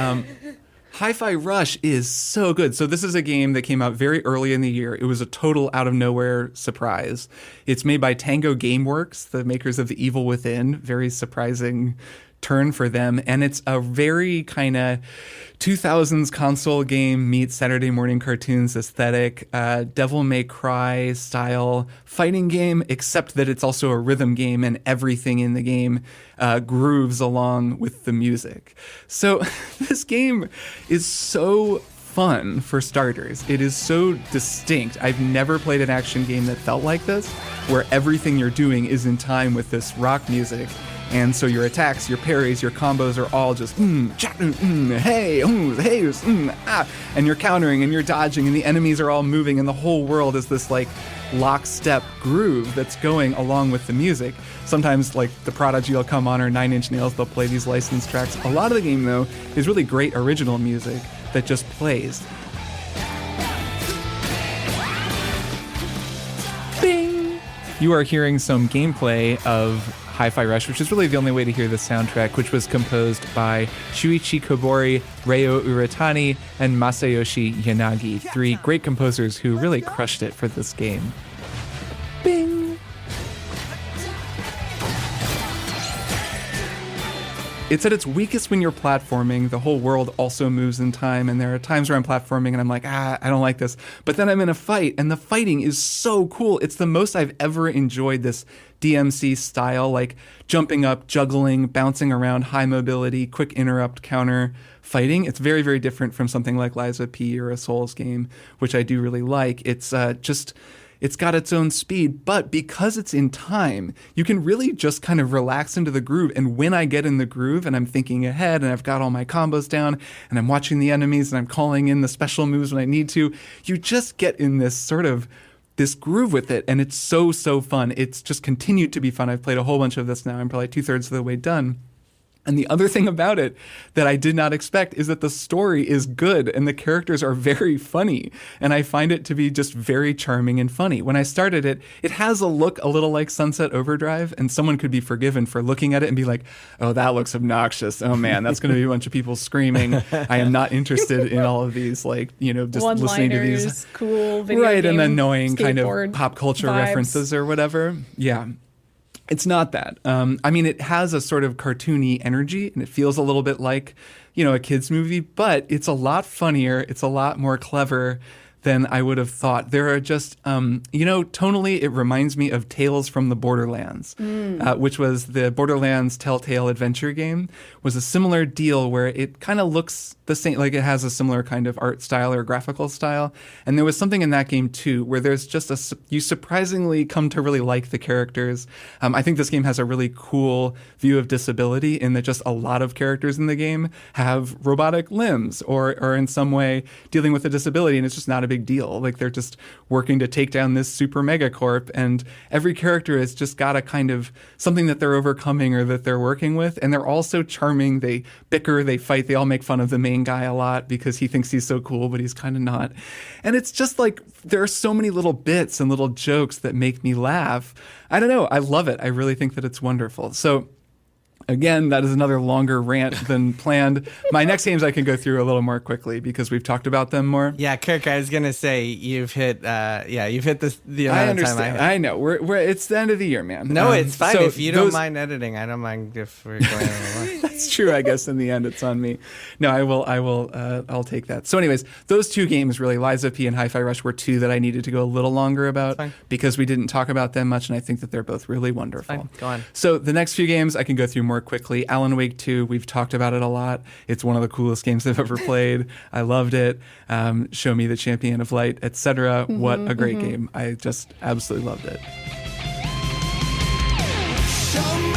B: Hi-Fi Rush is so good. So this is a game that came out very early in the year. It was a total out-of-nowhere surprise. It's made by Tango Gameworks, the makers of The Evil Within. Very surprising turn for them. And it's a very kind of 2000s console game meets Saturday morning cartoons aesthetic, Devil May Cry style fighting game, except that it's also a rhythm game and everything in the game grooves along with the music. So this game is so fun for starters. It is so distinct. I've never played an action game that felt like this, where everything you're doing is in time with this rock music. And so your attacks, your parries, your combos are all just hey, and you're countering and you're dodging and the enemies are all moving and the whole world is this like lockstep groove that's going along with the music. Sometimes like the Prodigy will come on or Nine Inch Nails, they'll play these licensed tracks. A lot of the game though is really great original music that just plays. Bing! You are hearing some gameplay of Hi-Fi Rush, which is really the only way to hear the soundtrack, which was composed by Shuichi Kobori, Ryo Uratani, and Masayoshi Yanagi, 3 great composers who really crushed it for this game. Bing! It's at its weakest when you're platforming. The whole world also moves in time, and there are times where I'm platforming and I'm like, I don't like this. But then I'm in a fight, and the fighting is so cool. It's the most I've ever enjoyed this DMC style, like jumping up, juggling, bouncing around, high mobility, quick interrupt, counter fighting. It's very, very different from something like Lies of P or a Souls game, which I do really like. It's got its own speed, but because it's in time, you can really just kind of relax into the groove. And when I get in the groove and I'm thinking ahead and I've got all my combos down and I'm watching the enemies and I'm calling in the special moves when I need to, you just get in this groove with it. And it's so, so fun. It's just continued to be fun. I've played a whole bunch of this now. I'm probably 2/3 of the way done. And the other thing about it that I did not expect is that the story is good and the characters are very funny. And I find it to be just very charming and funny. When I started it, it has a look a little like Sunset Overdrive, and someone could be forgiven for looking at it and be like, oh, that looks obnoxious. Oh man, that's going to be a bunch of people screaming. I am not interested in all of these, just listening to these
C: cool video game,
B: and annoying kind of pop culture
C: vibes.
B: References or whatever. Yeah. It's not that. It has a sort of cartoony energy, and it feels a little bit like, a kid's movie, but it's a lot funnier. It's a lot more clever than I would have thought. There are just, tonally, it reminds me of Tales from the Borderlands, which was the Borderlands Telltale adventure game, was a similar deal where it kind of looks the same, like it has a similar kind of art style or graphical style. And there was something in that game too, where there's just you surprisingly come to really like the characters. I think this game has a really cool view of disability in that just a lot of characters in the game have robotic limbs or in some way dealing with a disability, and it's just not a big deal. Like they're just working to take down this super megacorp, and every character has just got a kind of something that they're overcoming or that they're working with, and they're all so charming. They bicker, they fight, they all make fun of the main guy a lot because he thinks he's so cool, but he's kind of not. And it's just like there are so many little bits and little jokes that make me laugh. I don't know. I love it. I really think that it's wonderful. So again, that is another longer rant than planned. My next games I can go through a little more quickly because we've talked about them more.
A: Yeah, Kirk, I was gonna say you've hit the amount
B: I understand.
A: of time
B: I know. We're it's the end of the year, man.
A: No, it's fine.
B: So
A: if you don't mind editing, I don't mind if we're going over.
B: That's true. I guess in the end, it's on me. No, I will. I'll take that. So, anyways, those two games really, Lies of P and Hi-Fi Rush, were two that I needed to go a little longer about because we didn't talk about them much, and I think that they're both really wonderful.
A: Fine. Go on.
B: So the next few games I can go through more quickly. Alan Wake 2, we've talked about it a lot. It's one of the coolest games I've ever played. I loved it. Show Me the Champion of Light, etc. What a great game. I just absolutely loved it.
D: Show me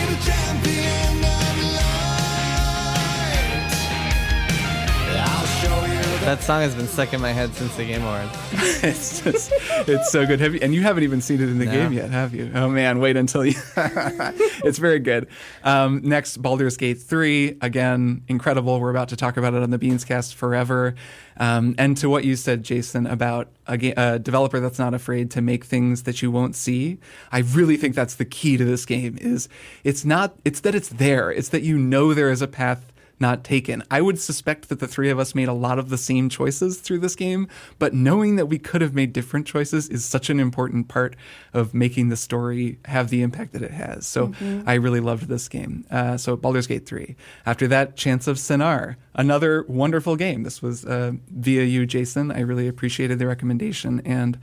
D: the champion of light. I'll show you the
A: That song has been stuck in my head since the Game Awards.
B: It's so good. And you haven't even seen it in the game yet, have you? Oh man, wait until you. It's very good. Next, Baldur's Gate 3. Again, incredible. We're about to talk about it on the Beanscast forever. And to what you said, Jason, about a developer that's not afraid to make things that you won't see, I really think that's the key to this game. It's that it's there. It's that you know there is a path not taken. I would suspect that the three of us made a lot of the same choices through this game, but knowing that we could have made different choices is such an important part of making the story have the impact that it has. So I really loved this game. So Baldur's Gate 3. After that, Chants of Sennar, another wonderful game. This was via you, Jason. I really appreciated the recommendation. And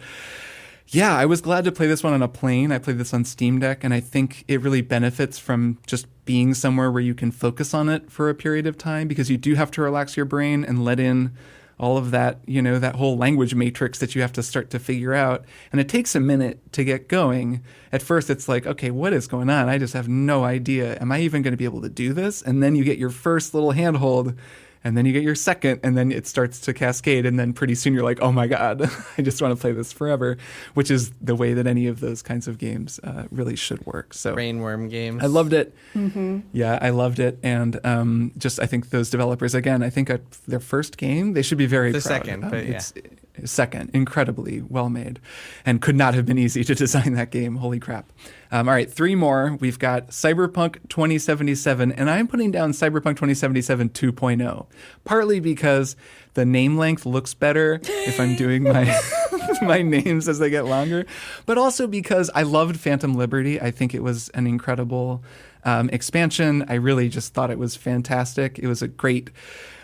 B: yeah, I was glad to play this one on a plane. I played this on Steam Deck, and I think it really benefits from just being somewhere where you can focus on it for a period of time, because you do have to relax your brain and let in all of that, that whole language matrix that you have to start to figure out. And it takes a minute to get going. At first, it's like, okay, what is going on? I just have no idea. Am I even going to be able to do this? And then you get your first little handhold, and then you get your second, and then it starts to cascade. And then pretty soon you're like, oh my God, I just want to play this forever, which is the way that any of those kinds of games really should work. So
A: Brainworm games.
B: I loved it. Yeah, I loved it. And I think those developers, again, I think their first game, they should be very proud.
A: Second, but
B: second. Incredibly well made, and could not have been easy to design that game. Holy crap. All right, 3 more. We've got Cyberpunk 2077, and I'm putting down Cyberpunk 2077 2.0, partly because the name length looks better if I'm doing my my names as they get longer, but also because I loved Phantom Liberty. I think it was an incredible expansion. I really just thought it was fantastic. It was a great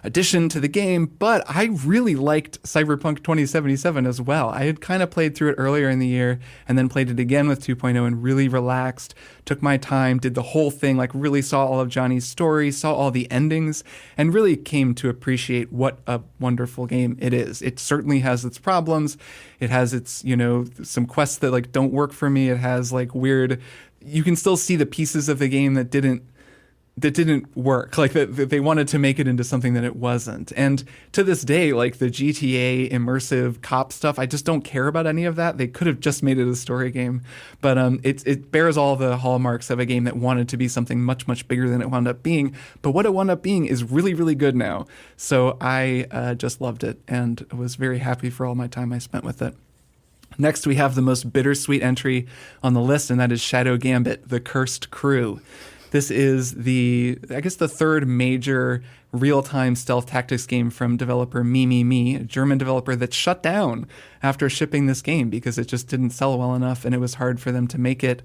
B: addition to the game, but I really liked Cyberpunk 2077 as well. I had kind of played through it earlier in the year and then played it again with 2.0 and really relaxed, took my time, did the whole thing, like really saw all of Johnny's story, saw all the endings, and really came to appreciate what a wonderful game it is. It certainly has its problems. It has its, some quests that like don't work for me. It has like weird, you can still see the pieces of the game that didn't work, like that they wanted to make it into something that it wasn't. And to this day, like the GTA immersive cop stuff, I just don't care about any of that. They could have just made it a story game, but it bears all the hallmarks of a game that wanted to be something much, much bigger than it wound up being. But what it wound up being is really, really good now. So I just loved it and was very happy for all my time I spent with it. Next, we have the most bittersweet entry on the list, and that is Shadow Gambit, The Cursed Crew. This is the third major real-time stealth tactics game from developer Me, a German developer that shut down after shipping this game because it just didn't sell well enough and it was hard for them to make it,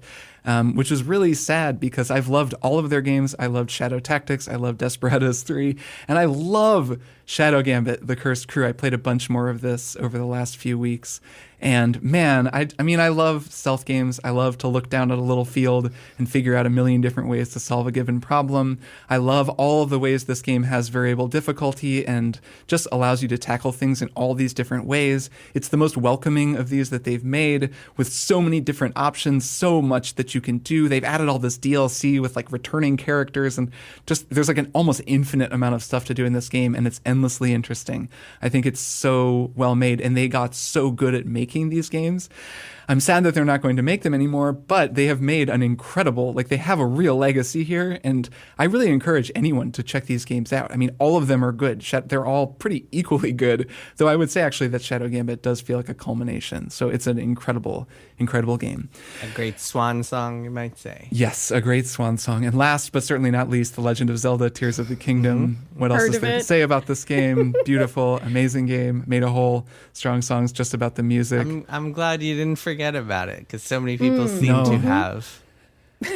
B: which was really sad because I've loved all of their games. I loved Shadow Tactics, I loved Desperados 3, and I love Shadow Gambit, The Cursed Crew. I played a bunch more of this over the last few weeks. And man, I love stealth games. I love to look down at a little field and figure out a million different ways to solve a given problem. I love all of the ways this game has variable difficulty and just allows you to tackle things in all these different ways. It's the most welcoming of these that they've made, with so many different options, so much that you can do. They've added all this DLC with like returning characters, and just there's like an almost infinite amount of stuff to do in this game, and it's endlessly interesting. I think it's so well made, and they got so good at making these games. I'm sad that they're not going to make them anymore, but they have made an incredible, like they have a real legacy here, and I really encourage anyone to check these games out. I mean, all of them are good. They're all pretty equally good, though I would say actually that Shadow Gambit does feel like a culmination. So it's an incredible, incredible game.
A: A great swan song, you might say.
B: Yes, a great swan song. And last but certainly not least, The Legend of Zelda, Tears of the Kingdom. Mm-hmm. What else is there to say about this game? Beautiful, amazing game. Made a whole strong songs just about the music.
A: I'm glad you didn't forget about it because so many people seem to have.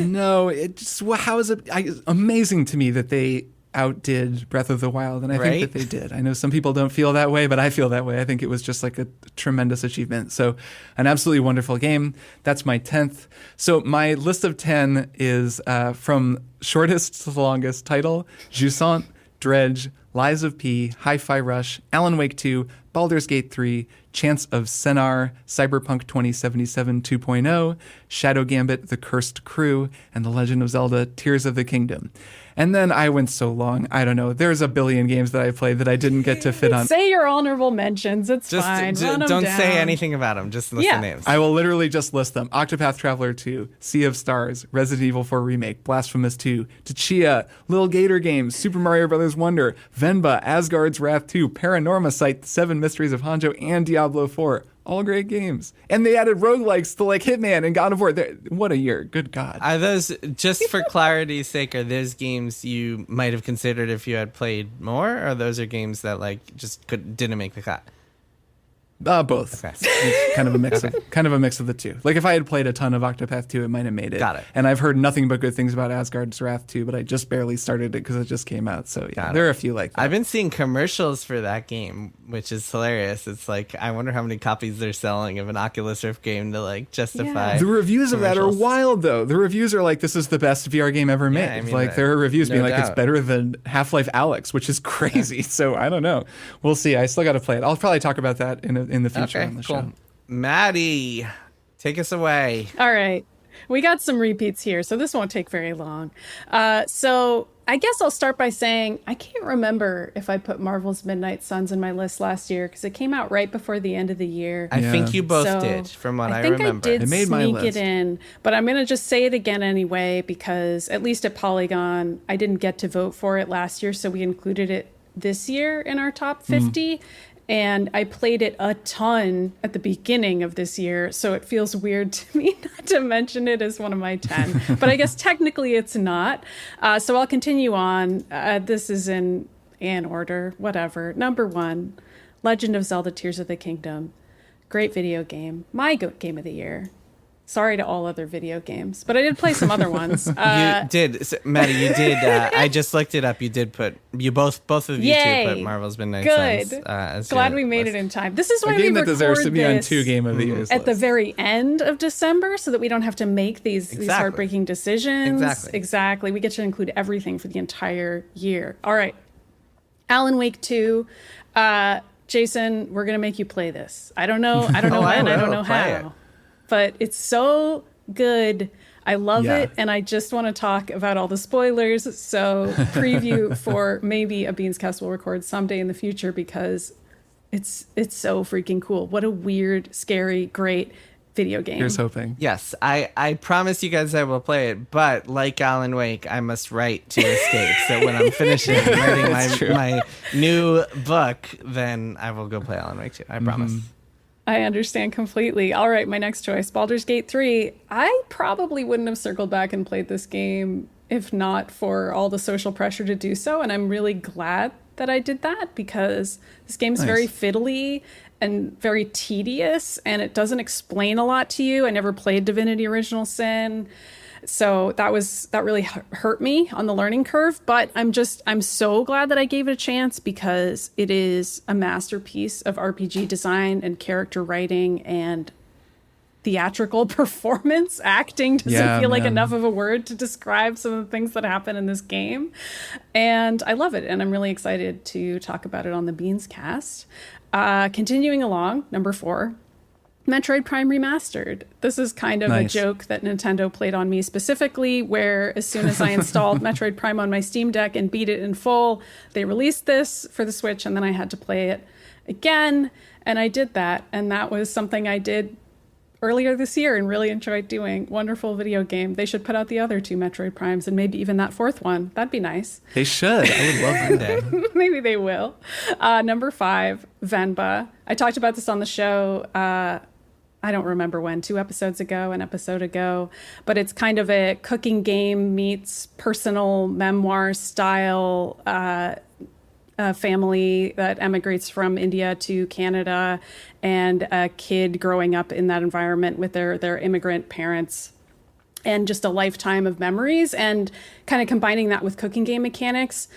B: No, it just how is it amazing to me that they outdid Breath of the Wild, and I think that they did. I know some people don't feel that way, but I feel that way. I think it was just like a tremendous achievement. So an absolutely wonderful game. That's my 10th. So my list of 10 is from shortest to the longest title: Jusant, Dredge, Lies of P, Hi-Fi Rush, Alan Wake 2, Baldur's Gate 3, Chants of Sennar, Cyberpunk 2077 2.0, Shadow Gambit, The Cursed Crew, and The Legend of Zelda, Tears of the Kingdom. And then I went so long. I don't know. There's a billion games that I played that I didn't get to fit on.
C: Say your honorable mentions. It's fine. Run them
A: don't
C: down.
A: say anything about them. Just list the names.
B: I will literally just list them. Octopath Traveler 2, Sea of Stars, Resident Evil 4 Remake, Blasphemous 2, Tchia, Little Gator Games, Super Mario Bros. Wonder, Venba, Asgard's Wrath 2, Paranormasight, The 7 Mysteries of Honjo, and Diablo 4. All great games. And they added roguelikes to like Hitman and God of War. What a year. Good God.
A: Are those, just for clarity's sake, are those games you might have considered if you had played more? Or those are games that like just didn't make the cut?
B: Both.
A: Okay.
B: It's kind of a mix of the two. Like if I had played a ton of Octopath 2, it might have made it.
A: Got it.
B: And I've heard nothing but good things about Asgard's Wrath 2, but I just barely started it because it just came out. So yeah, there are a few like that.
A: I've been seeing commercials for that game, which is hilarious. It's like, I wonder how many copies they're selling of an Oculus Rift game to like justify.
B: The reviews of that are wild though. The reviews are like, this is the best VR game ever made.
A: Yeah, I mean,
B: like there are reviews being like,
A: doubt.
B: it's better than Half-Life Alyx, which is crazy. So I don't know. We'll see. I still got to play it. I'll probably talk about that in the future on the show.
A: Maddy, take us away.
C: All right. We got some repeats here, so this won't take very long. So I guess I'll start by saying I can't remember if I put Marvel's Midnight Suns in my list last year because it came out right before the end of the year.
A: I think you both did, from what I remember.
C: I think I did
B: It made my
C: sneak
B: list.
C: it in, but I'm going to just say it again anyway because at least at Polygon, I didn't get to vote for it last year, so we included it this year in our top 50. And I played it a ton at the beginning of this year, so it feels weird to me not to mention it as one of my 10. But I guess technically it's not. So I'll continue on. This is in order, whatever. Number 1, Legend of Zelda Tears of the Kingdom. Great video game. My game of the year. Sorry to all other video games, but I did play some other ones.
A: You did, Maddy. You did. I just looked it up. You did put both of you
C: Yay.
A: two put Marvel's Midnight
C: Good.
A: Suns. As
C: Glad
A: your
C: we made
A: list.
C: it in time. This is why
B: A
C: we
B: game that
C: record
B: deserves to be on
C: this
B: 2 Game of the Year's
C: at the
B: list.
C: very end of December, so that we don't have to make these
A: Exactly.
C: heartbreaking decisions.
A: Exactly.
C: We get to include everything for the entire year. All right. Alan Wake 2. Jason, we're gonna make you play this. I don't know when. I don't know how. But it's so good. I love
B: Yeah.
C: it, and I just want to talk about all the spoilers. So preview for maybe a Beans Cast will record someday in the future, because it's so freaking cool. What a weird, scary, great video game.
B: Here's hoping.
A: Yes, I promise you guys I will play it, but like Alan Wake, I must write to escape. So when I'm finishing writing my new book, then I will go play Alan Wake 2. I promise.
C: I understand completely. All right, my next choice, Baldur's Gate 3. I probably wouldn't have circled back and played this game if not for all the social pressure to do so, and I'm really glad that I did that, because this game's
B: Nice.
C: very fiddly and very tedious, and it doesn't explain a lot to you. I never played Divinity Original Sin, so that really hurt me on the learning curve. But I'm so glad that I gave it a chance, because it is a masterpiece of RPG design and character writing and theatrical performance. Acting doesn't feel like enough of a word to describe some of the things that happen in this game. And I love it. And I'm really excited to talk about it on the Beans Cast. Continuing along, number 4, Metroid Prime Remastered. This is kind of a joke that Nintendo played on me specifically, where as soon as I installed Metroid Prime on my Steam Deck and beat it in full, they released this for the Switch, and then I had to play it again. And I did that. And that was something I did earlier this year and really enjoyed doing. Wonderful video game. They should put out the other 2 Metroid Primes, and maybe even that 4th one. That'd be nice.
B: They should. I would love one day.
C: Maybe they will. Number 5, Venba. I talked about this on the show. I don't remember when, 2 episodes ago, an episode ago, but it's kind of a cooking game meets personal memoir style family that emigrates from India to Canada, and a kid growing up in that environment with their immigrant parents, and just a lifetime of memories, and kind of combining that with cooking game mechanics.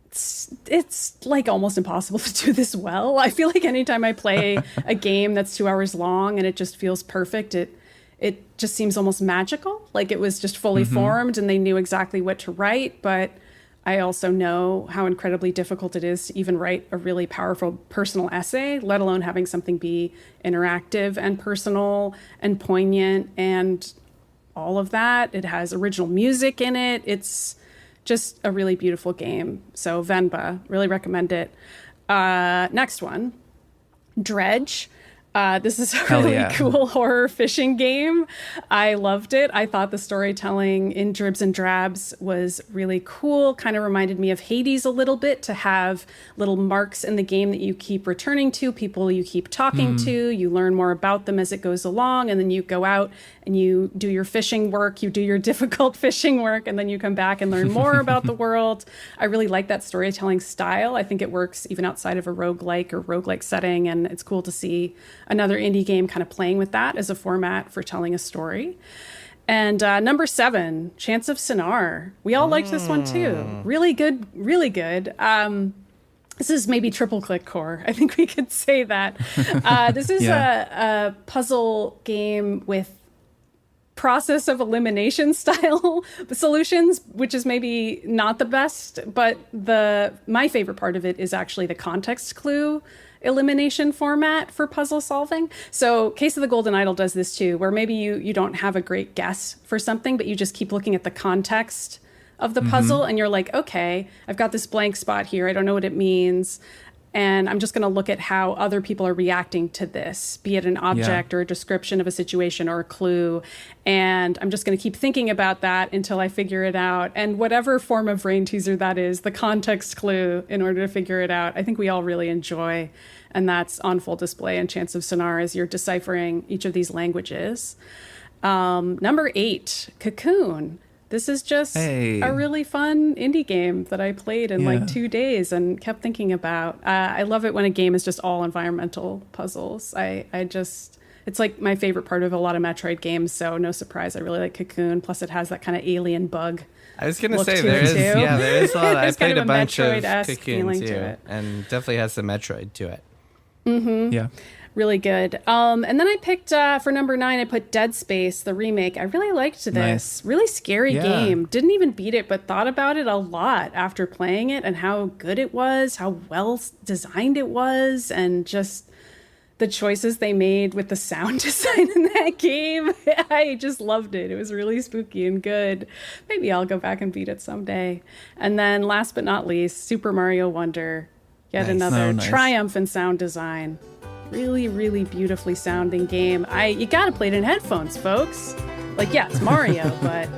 C: It's like almost impossible to do this well. I feel like anytime I play a game that's 2 hours long and it just feels perfect, it just seems almost magical. Like it was just fully formed and they knew exactly what to write. But I also know how incredibly difficult it is to even write a really powerful personal essay, let alone having something be interactive and personal and poignant and all of that. It has original music in it. It's just a really beautiful game. So Venba, really recommend it. Next one, Dredge. This is a really cool horror fishing game. I loved it. I thought the storytelling in dribs and drabs was really cool. Kind of reminded me of Hades a little bit, to have little marks in the game that you keep returning to, people you keep talking to. You learn more about them as it goes along, and then you go out and you do your fishing work, you do your difficult fishing work, and then you come back and learn more about the world. I really like that storytelling style. I think it works even outside of a roguelike setting, and it's cool to see another indie game kind of playing with that as a format for telling a story. And number 7, Chants of Sennar. We all liked this one too. Really good, really good. This is maybe triple click core. I think we could say that. This is a puzzle game with process of elimination style solutions, which is maybe not the best, but my favorite part of it is actually the context clue elimination format for puzzle solving. So Case of the Golden Idol does this too, where maybe you don't have a great guess for something, but you just keep looking at the context of the puzzle and you're like, okay, I've got this blank spot here. I don't know what it means. and I'm just going to look at how other people are reacting to this, be it an object or a description of a situation or a clue. And I'm just going to keep thinking about that until I figure it out. And whatever form of brain teaser that is, the context clue in order to figure it out, I think we all really enjoy. And that's on full display in Chants of Sennar as you're deciphering each of these languages. Number 8, Cocoon. This is just a really fun indie game that I played in like 2 days and kept thinking about. I love it when a game is just all environmental puzzles. It's like my favorite part of a lot of Metroid games, so no surprise. I really like Cocoon. Plus, it has that kind of alien bug.
A: I was going to say, there is a lot. I played
C: kind of
A: a bunch of
C: Metroid-esque
A: Cocoon
C: to
A: too,
C: it.
A: and definitely has some Metroid to it.
C: Mm-hmm.
B: Yeah.
C: Really good. And then I picked, for number 9, I put Dead Space, the remake. I really liked this.
B: Nice.
C: Really scary game. Didn't even beat it, but thought about it a lot after playing it and how good it was, how well designed it was, and just the choices they made with the sound design in that game. I just loved it. It was really spooky and good. Maybe I'll go back and beat it someday. And then last but not least, Super Mario Wonder. Yet another triumph in sound design. Really, really beautifully sounding game. You gotta play it in headphones, folks. Like, yeah, it's Mario, but...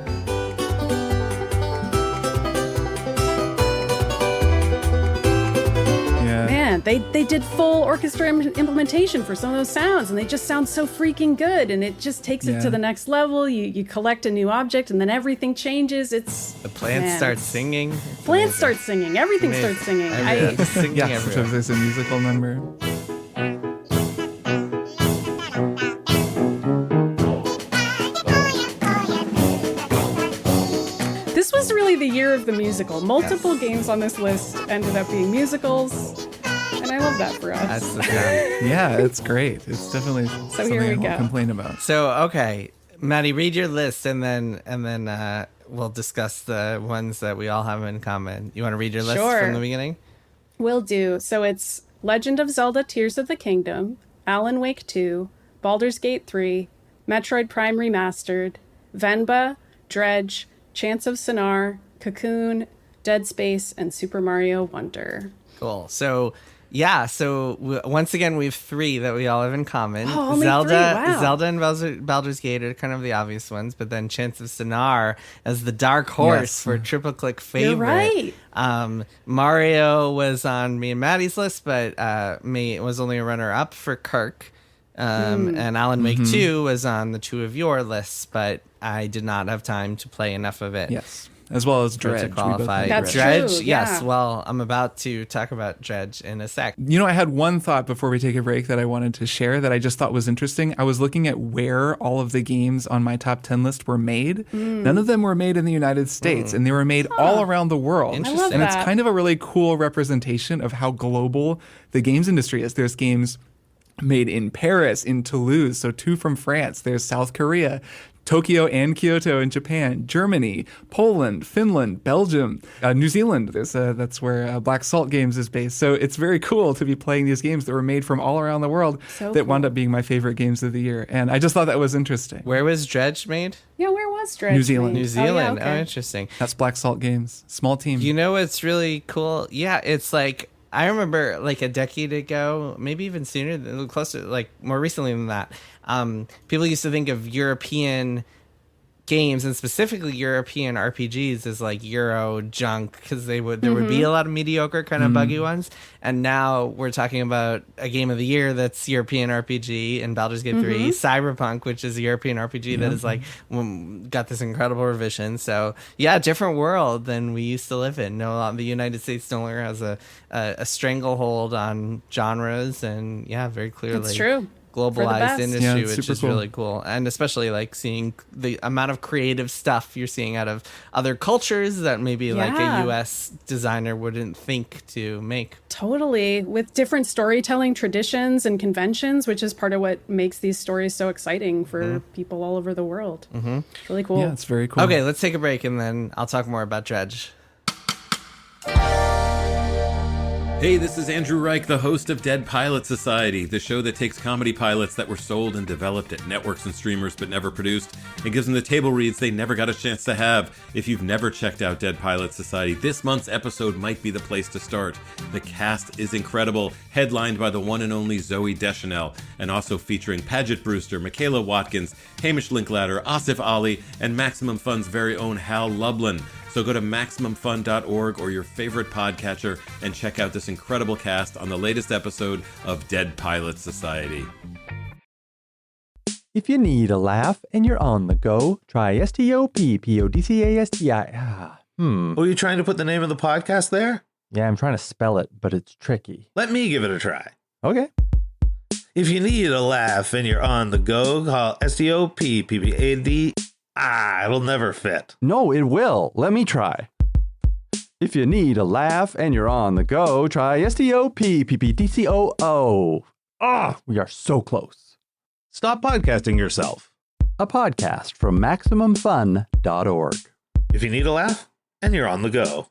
C: Man, they did full orchestra implementation for some of those sounds, and they just sound so freaking good, and it just takes it to the next level. You collect a new object, and then everything changes. The
A: plants start singing.
C: Plants start singing. Everything starts singing.
B: So there's a musical number.
C: This was really the year of the musical. Multiple games on this list ended up being musicals, and I love that for us.
A: That's the sound.
B: Yeah, it's great. It's definitely something I won't complain about.
A: So, okay, Maddy, read your list, and then we'll discuss the ones that we all have in common. You want to read your list from the beginning?
C: Will do. So it's Legend of Zelda: Tears of the Kingdom, Alan Wake 2, Baldur's Gate 3, Metroid Prime Remastered, Venba, Dredge, Chants of Sennar, Cocoon, Dead Space, and Super Mario Wonder.
A: Cool. So, once again, we have 3 that we all have in common.
C: Oh,
A: Zelda and Baldur's Gate are kind of the obvious ones, but then Chants of Sennar as the dark horse for triple click favorite.
C: You're right.
A: Mario was on me and Maddy's list, but it was only a runner-up for Kirk. And Alan Wake 2 was on the 2 of your lists, but I did not have time to play enough of it.
B: Yes. As well as Dredge.
A: To qualify.
C: That's
A: Dredge,
C: true,
A: yes. Well, I'm about to talk about Dredge in a sec.
B: You know, I had one thought before we take a break that I wanted to share that I just thought was interesting. I was looking at where all of the games on my top 10 list were made. None of them were made in the United States, and they were made all around the world.
A: Interesting.
C: I love
B: and
C: that.
B: it's kind of a really cool representation of how global the games industry is. There's games made in Paris, in Toulouse, so 2 from France. There's South Korea, Tokyo and Kyoto in Japan, Germany, Poland, Finland, Belgium, New Zealand. That's where Black Salt Games is based. So it's very cool to be playing these games that were made from all around the world that wound up being my favorite games of the year. And I just thought that was interesting.
A: Where was Dredge made?
C: Yeah, where was Dredge?
B: New Zealand.
C: made?
A: New Zealand.
C: Oh, yeah,
A: interesting.
B: That's Black Salt Games. Small team.
A: You know what's really cool? Yeah, it's like, I remember like a decade ago, maybe even sooner, closer, like more recently than that, people used to think of European games and specifically European RPGs as like Euro junk because there would be a lot of mediocre kind of buggy ones, and now we're talking about a game of the year that's European RPG in Baldur's Gate 3, Cyberpunk, which is a European RPG that is like got this incredible revision. So yeah, different world than we used to live in. No, the United States no longer has a stranglehold on genres, and yeah, very clearly
C: It's true.
A: globalized industry, which is
B: cool.
A: really cool. And especially like seeing the amount of creative stuff you're seeing out of other cultures that maybe like a US designer wouldn't think to make.
C: Totally. With different storytelling traditions and conventions, which is part of what makes these stories so exciting for people all over the world. It's really cool.
B: Yeah, it's very cool.
A: Okay, let's take a break and then I'll talk more about Dredge.
E: Hey, this is Andrew Reich, the host of Dead Pilot Society, the show that takes comedy pilots that were sold and developed at networks and streamers but never produced and gives them the table reads they never got a chance to have. If you've never checked out Dead Pilot Society, this month's episode might be the place to start. The cast is incredible, headlined by the one and only Zooey Deschanel, and also featuring Paget Brewster, Michaela Watkins, Hamish Linklater, Asif Ali, and Maximum Fun's very own Hal Lublin. So go to MaximumFun.org or your favorite podcatcher and check out this incredible cast on the latest episode of Dead Pilot Society.
F: If you need a laugh and you're on the go, try STOPPODCASTI.
G: Were you trying to put the name of the podcast there?
F: Yeah, I'm trying to spell it, but it's tricky.
G: Let me give it a try.
F: Okay.
G: If you need a laugh and you're on the go, call STOPPPAD. It'll never fit.
F: No, it will. Let me try. If you need a laugh and you're on the go, try STOPPPDCOO. We are so close.
G: Stop podcasting yourself.
F: A podcast from MaximumFun.org.
G: If you need a laugh and you're on the go.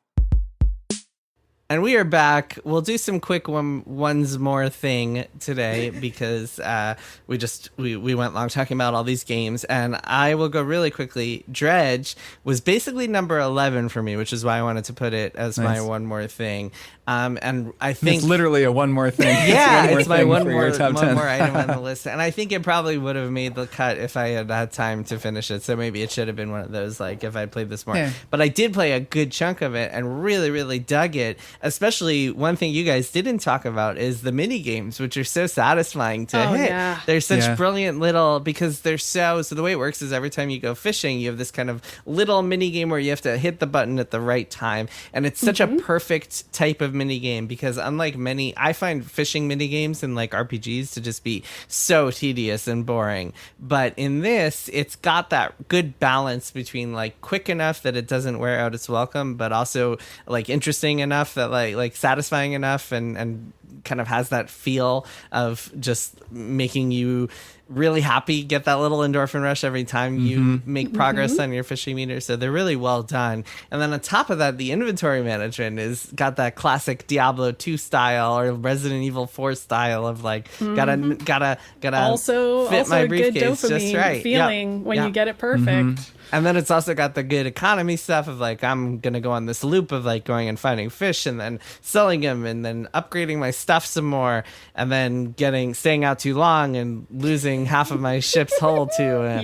A: And we are back. We'll do some quick ones more thing today because we went long talking about all these games, and I will go really quickly. Dredge was basically number 11 for me, which is why I wanted to put it as my one more thing. And I think
B: it's literally a one more thing.
A: Yeah, it's my one
B: for
A: more
B: your top 10.
A: item on the list, and I think it probably would have made the cut if I had had time to finish it. So maybe it should have been one of those, like if I played this more.
B: Yeah.
A: But I did play a good chunk of it and really, really dug it. Especially one thing you guys didn't talk about is the mini games, which are so satisfying to hit.
C: Yeah.
A: They're such brilliant little, because they're so the way it works is every time you go fishing, you have this kind of little mini game where you have to hit the button at the right time, and it's such a perfect type of mini game because unlike many, I find fishing mini games and like RPGs to just be so tedious and boring. But in this, it's got that good balance between like quick enough that it doesn't wear out its welcome, but also like interesting enough that like satisfying enough and kind of has that feel of just making you really happy, get that little endorphin rush every time you make progress on your fishing meter. So they're really well done. And then on top of that, the inventory management is got that classic Diablo 2 style or Resident Evil 4 style of like gotta
C: Also
A: fit my
C: a good
A: briefcase
C: dopamine
A: just right.
C: feeling when you get it perfect.
A: And then it's also got the good economy stuff of like, I'm going to go on this loop of like going and finding fish and then selling them and then upgrading my stuff some more and then staying out too long and losing half of my ship's hull to a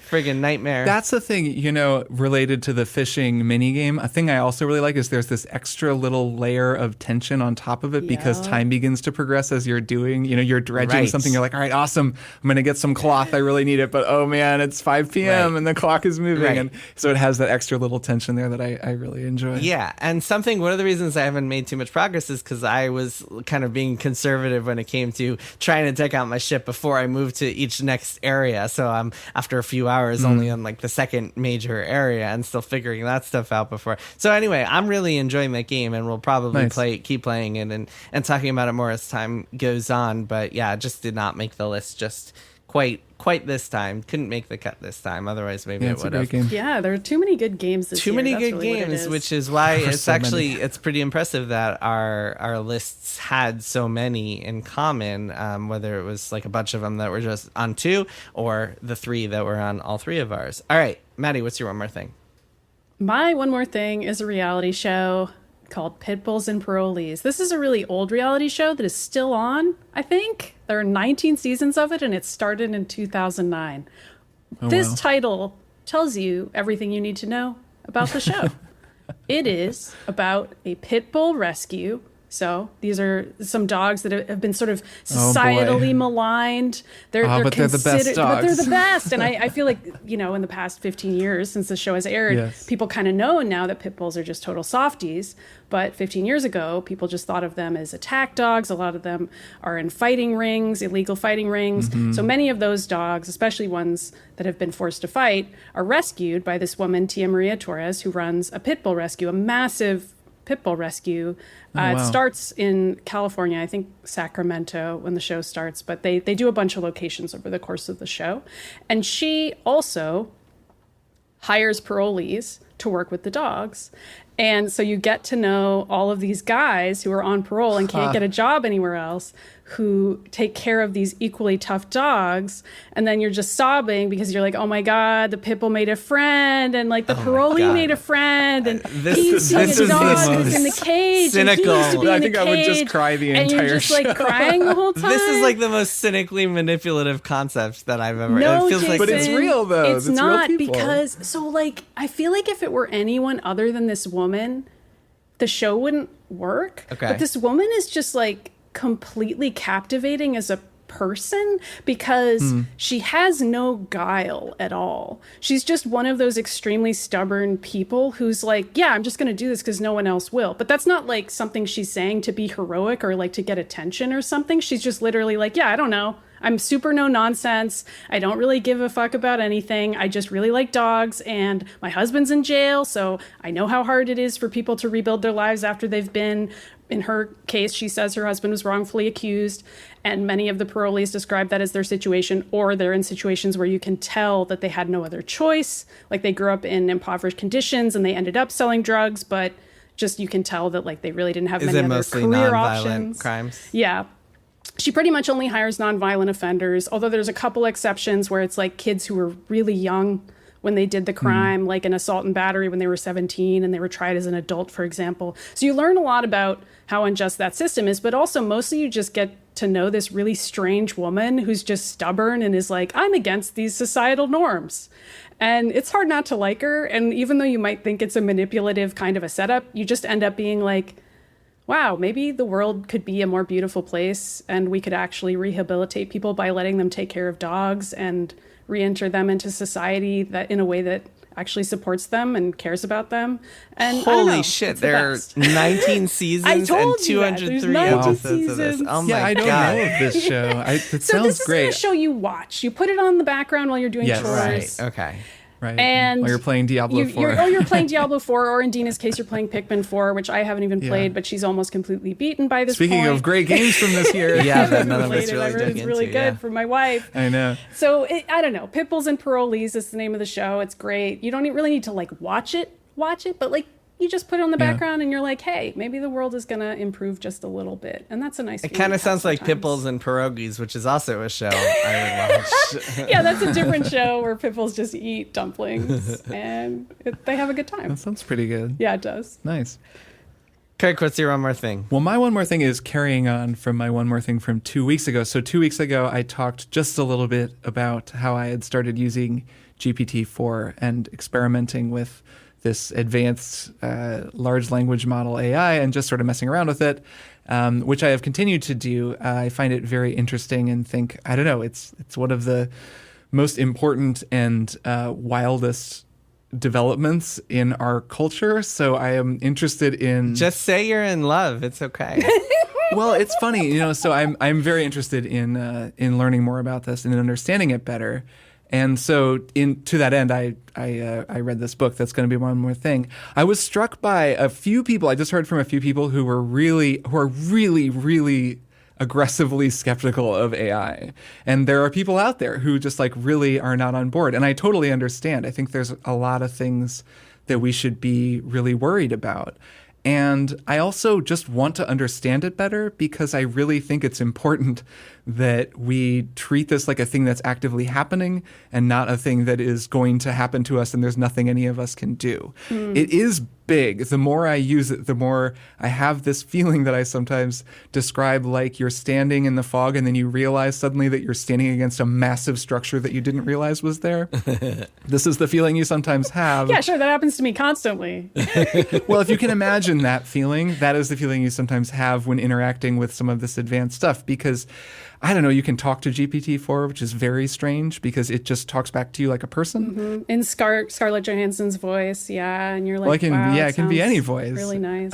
A: friggin' nightmare.
B: That's the thing, related to the fishing minigame. A thing I also really like is there's this extra little layer of tension on top of it because time begins to progress as you're doing, you're dredging something. You're like, all right, awesome. I'm going to get some cloth. I really need it. But oh man, it's 5 p.m. and the clock is moving. And so it has that extra little tension there that I really enjoy.
A: Yeah. And one of the reasons I haven't made too much progress is because I was kind of being conservative when it came to trying to deck out my ship before I moved to each next area. So I'm after a few hours only on like the second major area and still figuring that stuff out before. So anyway, I'm really enjoying that game and we'll probably keep playing it and talking about it more as time goes on. But yeah, it just did not make the list just quite this time. Couldn't make the cut this time. Otherwise maybe it would have.
C: Yeah, there are too many good games this year.
A: Too many
C: That's
A: good
C: really
A: games, which is why it's pretty impressive that our lists had so many in common, whether it was like a bunch of them that were just on 2 or the 3 that were on all 3 of ours. All right, Maddy, what's your one more thing?
C: My one more thing is a reality show called Pitbulls and Parolees. This is a really old reality show that is still on, I think. There are 19 seasons of it, and it started in 2009. This title tells you everything you need to know about the show. It is about a pit bull rescue. So these are some dogs that have been sort of societally maligned. They're
B: but they're the best dogs.
C: But they're the best. And I feel like, in the past 15 years since the show has aired, people kind of know now that pit bulls are just total softies. But 15 years ago, people just thought of them as attack dogs. A lot of them are in fighting rings, illegal fighting rings. So many of those dogs, especially ones that have been forced to fight, are rescued by this woman, Tia Maria Torres, who runs a pit bull rescue, a massive pit bull rescue. It starts in California, I think Sacramento when the show starts, but they do a bunch of locations over the course of the show. And she also hires parolees to work with the dogs. And so you get to know all of these guys who are on parole and can't get a job anywhere else, who take care of these equally tough dogs. And then you're just sobbing because you're like, oh my God, the Pipple made a friend, and like the parolee made a friend, and he's seeing a dog who's in the cage.
A: cynical.
C: And he used to be
B: I
C: in
B: think
C: the
B: I would
C: cage,
B: just cry the
C: and
B: entire
C: you're just like
B: show.
C: crying the whole time.
A: This is like the most cynically manipulative concept that I've ever.
C: No,
A: it feels
C: Jason,
A: like
B: But it's real, though.
C: It's
B: It's real
C: not
B: people.
C: because I feel like if it were anyone other than this woman, the show wouldn't work.
A: Okay.
C: But this woman is just like completely captivating as a person because she has no guile at all. She's just one of those extremely stubborn people who's like, yeah, I'm just going to do this because no one else will. But that's not like something she's saying to be heroic or like to get attention or something. She's just literally like, yeah, I don't know. I'm super no nonsense. I don't really give a fuck about anything. I just really like dogs, and my husband's in jail, so I know how hard it is for people to rebuild their lives after they've been. In her case, she says her husband was wrongfully accused, and many of the parolees describe that as their situation, or they're in situations where you can tell that they had no other choice. Like they grew up in impoverished conditions and they ended up selling drugs, but just you can tell that like they really didn't have
A: is
C: many
A: it
C: other
A: mostly
C: career
A: nonviolent
C: options.
A: crimes?
C: Yeah. She pretty much only hires nonviolent offenders, although there's a couple exceptions where it's like kids who were really young when they did the crime, like an assault and battery when they were 17 and they were tried as an adult, for example. So you learn a lot about how unjust that system is, but also mostly you just get to know this really strange woman who's just stubborn and is like, I'm against these societal norms. And it's hard not to like her. And even though you might think it's a manipulative kind of a setup, you just end up being like, wow, maybe the world could be a more beautiful place and we could actually rehabilitate people by letting them take care of dogs and re-enter them into society that in a way that actually supports them and cares about them. And I don't know,
A: Holy shit,
C: it's the
A: there are
C: best.
A: 19 seasons
C: I
A: and
C: told you that.
A: 203
C: There's 19
A: episodes of this.
C: seasons.
A: Oh my
B: Yeah, I don't
A: God.
B: know of this show. It
C: So
B: sounds
C: this isn't
B: great.
C: a show you watch. You put it on the background while you're doing
B: Yes.
C: chores.
A: Right, okay.
B: Right.
C: And
B: While you're playing Diablo IV.
C: You're playing Diablo 4, or in Dina's case, you're playing Pikmin 4, which I haven't even played, but she's almost completely beaten by this
B: Speaking
C: point.
B: of great games from this year.
A: Yeah, that none of us
C: Played it.
A: really
C: I heard
A: dug
C: it's really
A: into,
C: good
A: yeah.
C: for my wife.
B: I know.
C: So I don't know. Pitbulls and Parolees is the name of the show. It's great. You don't really need to like watch it, but like you just put it on the
B: Yeah.
C: background and you're like, hey, maybe the world is gonna improve just a little bit, and that's a nice.
A: It kind of sounds like Pipples and Pierogies, which is also a show I would watch.
C: Yeah, that's a different show where Pipples just eat dumplings and they have a good time.
B: That sounds pretty good.
C: Yeah, it does.
B: Nice.
A: Kirk, what's your one more thing?
B: Well, my one more thing is carrying on from my one more thing from 2 weeks ago. So 2 weeks ago, I talked just a little bit about how I had started using GPT-4 and experimenting with this advanced large language model AI and just sort of messing around with it, which I have continued to do. I find it very interesting and think, I don't know, it's one of the most important and wildest developments in our culture. So I am interested in
A: Just say you're in love. It's okay.
B: well, it's funny, so I'm very interested in learning more about this and in understanding it better. And so to that end, I read this book. That's going to be one more thing. I was struck by a few people. I just heard from a few people who are really, really aggressively skeptical of AI. And there are people out there who just like really are not on board. And I totally understand. I think there's a lot of things that we should be really worried about. And I also just want to understand it better because I really think it's important that we treat this like a thing that's actively happening and not a thing that is going to happen to us and there's nothing any of us can do. It is big. The more I use it, the more I have this feeling that I sometimes describe like you're standing in the fog and then you realize suddenly that you're standing against a massive structure that you didn't realize was there. This is the feeling you sometimes have.
C: Yeah, sure. That happens to me constantly.
B: Well, if you can imagine that feeling, that is the feeling you sometimes have when interacting with some of this advanced stuff because, I don't know, you can talk to GPT-4, which is very strange because it just talks back to you like a person.
C: In Scarlett Johansson's voice, yeah, and you're like,
B: Well, it can,
C: wow,
B: it can be
C: sounds
B: any voice.
C: Really nice.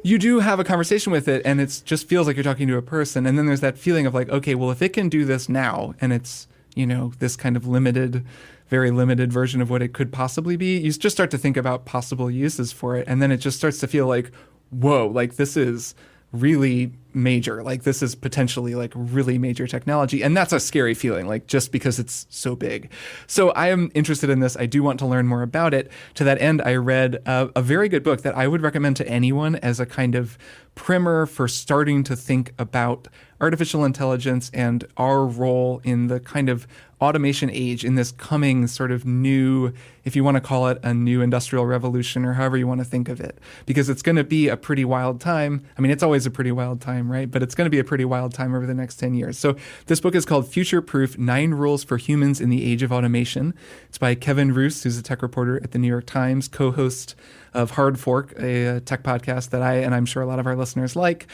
B: You do have a conversation with it, and it just feels like you're talking to a person. And then there's that feeling of like, okay, well, if it can do this now, and it's, this kind of limited, very limited version of what it could possibly be, you just start to think about possible uses for it. And then it just starts to feel like, whoa, like this is really major. Like this is potentially like really major technology. And that's a scary feeling, like just because it's so big. So I am interested in this. I do want to learn more about it. To that end, I read a very good book that I would recommend to anyone as a kind of primer for starting to think about artificial intelligence and our role in the kind of automation age in this coming sort of new, if you want to call it a new industrial revolution or however you want to think of it, because it's going to be a pretty wild time. I mean, it's always a pretty wild time, right? But it's going to be a pretty wild time over the next 10 years. So this book is called Futureproof: 9 Rules for Humans in the Age of Automation. It's by Kevin Roose, who's a tech reporter at the New York Times, co-host of Hard Fork, a tech podcast that and I'm sure a lot of our listeners like,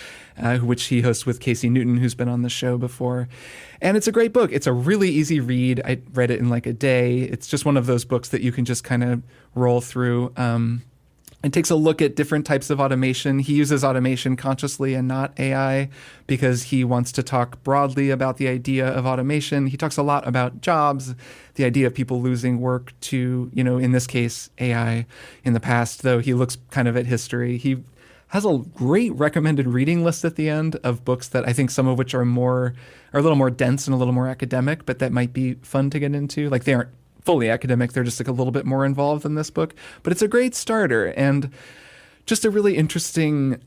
B: which he hosts with Casey Newton, who's been on the show before. And it's a great book. It's a really easy read. I read it in like a day. It's just one of those books that you can just kind of roll through. It takes a look at different types of automation. He uses automation consciously and not AI because he wants to talk broadly about the idea of automation. He talks a lot about jobs, the idea of people losing work to, in this case, AI. In the past, though, he looks kind of at history. He has a great recommended reading list at the end of books that I think some of which are a little more dense and a little more academic, but that might be fun to get into. Like they aren't fully academic. They're just like a little bit more involved in this book, but it's a great starter and just a really interesting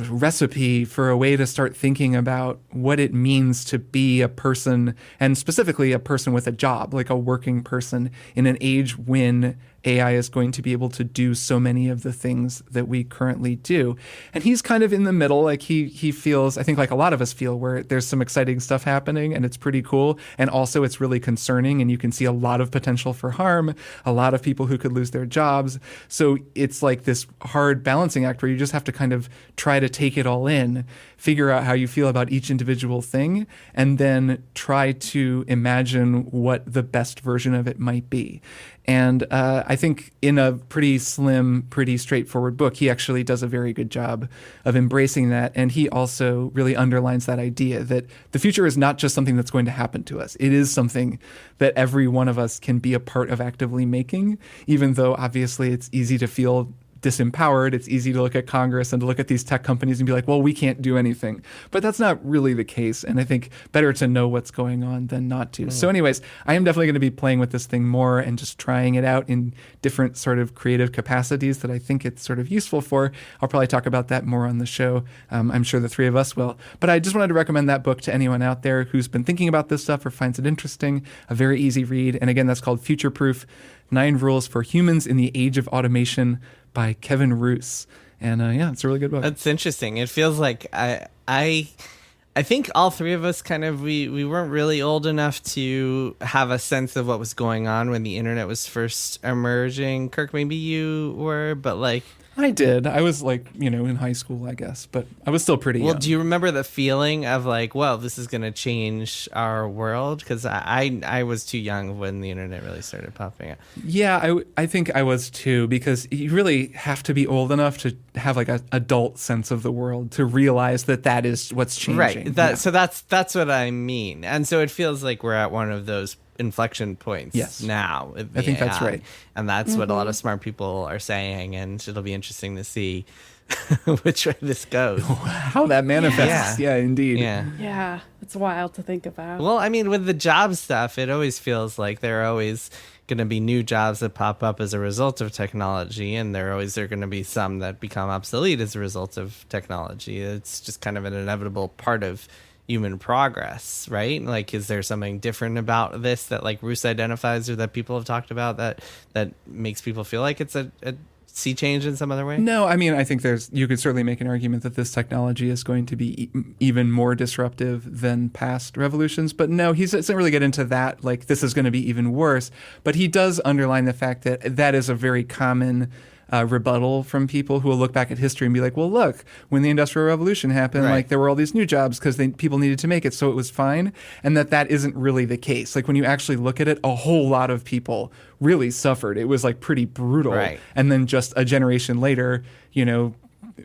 B: recipe for a way to start thinking about what it means to be a person, and specifically a person with a job, like a working person in an age when AI is going to be able to do so many of the things that we currently do. And he's kind of in the middle. Like he feels, I think like a lot of us feel, where there's some exciting stuff happening and it's pretty cool. And also it's really concerning and you can see a lot of potential for harm, a lot of people who could lose their jobs. So it's like this hard balancing act where you just have to kind of try to take it all in, figure out how you feel about each individual thing, and then try to imagine what the best version of it might be. And I think in a pretty slim, pretty straightforward book, he actually does a very good job of embracing that. And he also really underlines that idea that the future is not just something that's going to happen to us. It is something that every one of us can be a part of actively making, even though obviously it's easy to feel disempowered. It's easy to look at Congress and to look at these tech companies and be like, well, we can't do anything. But that's not really the case. And I think better to know what's going on than not to. So anyways, I am definitely going to be playing with this thing more and just trying it out in different sort of creative capacities that I think it's sort of useful for. I'll probably talk about that more on the show. I'm sure the three of us will. But I just wanted to recommend that book to anyone out there who's been thinking about this stuff or finds it interesting. A very easy read. And again, that's called Futureproof: 9 Rules for Humans in the Age of Automation by Kevin Roose. And yeah, it's a really good book.
A: That's interesting. It feels like I think all three of us kind of, we weren't really old enough to have a sense of what was going on when the internet was first emerging. Kirk, maybe you were, but like...
B: I did. I was like, in high school, I guess, but I was still pretty young.
A: Do you remember the feeling of like, well, this is going to change our world? Because I was too young when the internet really started popping up.
B: Yeah, I think I was too, because you really have to be old enough to have like an adult sense of the world to realize that is what's changing.
A: Right. So that's what I mean. And so it feels like we're at one of those inflection points now.
B: I think that's right.
A: And that's what a lot of smart people are saying, and it'll be interesting to see which way this goes.
B: How that manifests. Yeah, indeed.
C: Yeah, it's wild to think about.
A: Well, I mean, with the job stuff, it always feels like there are always going to be new jobs that pop up as a result of technology, and there are going to be some that become obsolete as a result of technology. It's just kind of an inevitable part of human progress, right? Like, is there something different about this that like Roose identifies or that people have talked about that makes people feel like it's a sea change in some other way?
B: No, I mean, I think you could certainly make an argument that this technology is going to be even more disruptive than past revolutions. But no, he doesn't really get into that. Like, this is going to be even worse. But he does underline the fact that is a very common rebuttal from people who will look back at history and be like, well, look, when the Industrial Revolution happened, like there were all these new jobs because people needed to make it, so it was fine. And that isn't really the case. Like when you actually look at it, a whole lot of people really suffered. It was like pretty brutal. Right. And then just a generation later,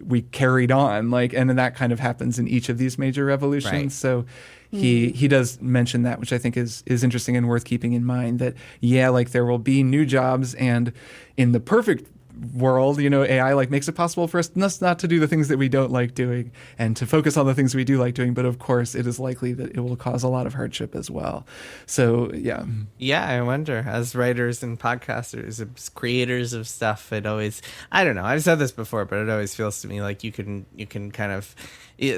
B: we carried on, and then that kind of happens in each of these major revolutions. Right. So he does mention that, which I think is interesting and worth keeping in mind, that, there will be new jobs, and in the perfect world, AI like makes it possible for us not to do the things that we don't like doing and to focus on the things we do like doing. But of course, it is likely that it will cause a lot of hardship as well. So yeah.
A: Yeah, I wonder, as writers and podcasters, as creators of stuff, it always, I don't know, I've said this before, but it always feels to me like you can kind of,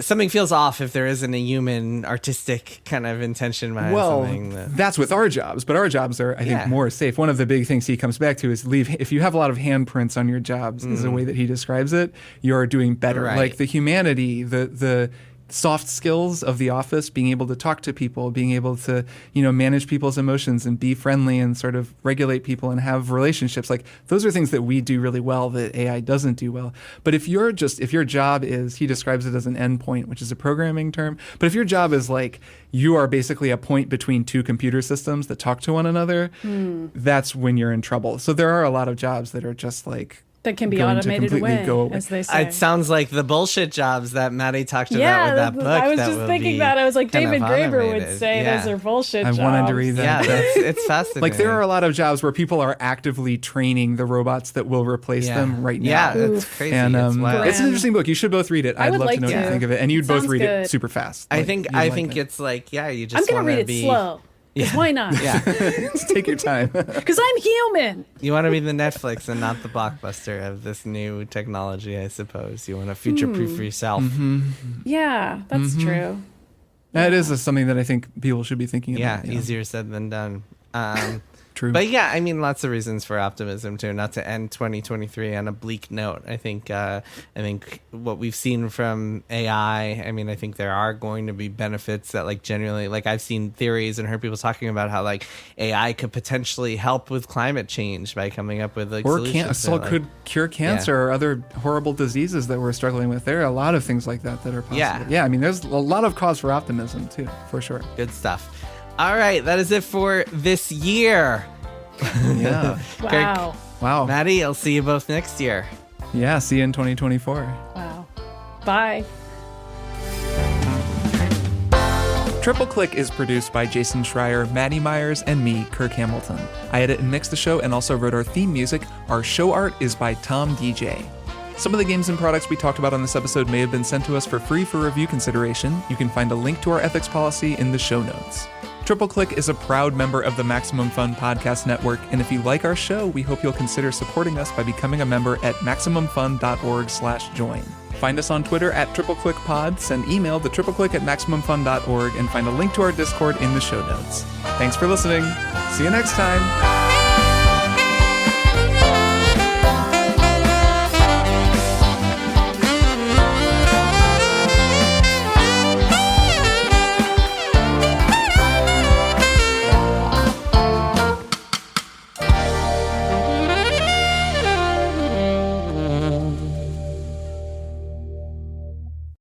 A: something feels off if there isn't a human artistic kind of intention behind something.
B: That's with our jobs, but our jobs are, I think, more safe. One of the big things he comes back to is if you have a lot of handprints on your jobs, is the way that he describes it, you're doing better.
A: Right.
B: Like the humanity, the soft skills of the office, being able to talk to people, being able to, manage people's emotions and be friendly and sort of regulate people and have relationships. Like those are things that we do really well that AI doesn't do well. But if your job is, he describes it as an endpoint, which is a programming term. But if your job is like, you are basically a point between two computer systems that talk to one another, that's when you're in trouble. So there are a lot of jobs that are just like,
C: that can be automated away, as they say.
A: It sounds like the bullshit jobs that Maddy talked about with that book.
C: I was just thinking that. I was like, David Graeber would say those are bullshit jobs.
B: I wanted to read that.
A: Yeah, it's fascinating.
B: Like there are a lot of jobs where people are actively training the robots that will replace them right now.
A: Yeah, that's crazy.
B: And
A: it's
B: it's an interesting book. You should both read it. I'd love
C: like
B: to know what you think of it. And you'd both read it super fast.
A: I think it's like, you just
C: I'm going to read it slow. Because why not?
A: Yeah.
B: Just take your time.
C: Because I'm human.
A: You want to be the Netflix and not the Blockbuster of this new technology, I suppose. You want to future-proof yourself.
C: Yeah, that's true.
B: That is something that I think people should be thinking about.
A: Yeah, easier said than done.
B: True.
A: But yeah, I mean, lots of reasons for optimism too. Not to end 2023 on a bleak note. I think what we've seen from AI. I mean, I think there are going to be benefits that, like, genuinely, like I've seen theories and heard people talking about how like AI could potentially help with climate change by coming up with like solutions.
B: Could cure cancer or other horrible diseases that we're struggling with. There are a lot of things like that are possible. Yeah. I mean, there's a lot of cause for optimism too, for sure.
A: Good stuff. All right, that is it for this year.
B: Yeah.
C: Wow.
A: Kirk,
B: Wow.
A: Maddy, I'll see you both next year.
B: Yeah, see you in 2024.
C: Wow. Bye.
B: Triple Click is produced by Jason Schreier, Maddy Myers, and me, Kirk Hamilton. I edit and mix the show and also wrote our theme music. Our show art is by Tom DJ. Some of the games and products we talked about on this episode may have been sent to us for free for review consideration. You can find a link to our ethics policy in the show notes. Triple Click is a proud member of the Maximum Fun Podcast Network, and if you like our show, we hope you'll consider supporting us by becoming a member at MaximumFun.org/join. Find us on Twitter at TripleClickPod, send email to tripleclick@MaximumFun.org, and find a link to our Discord in the show notes. Thanks for listening. See you next time.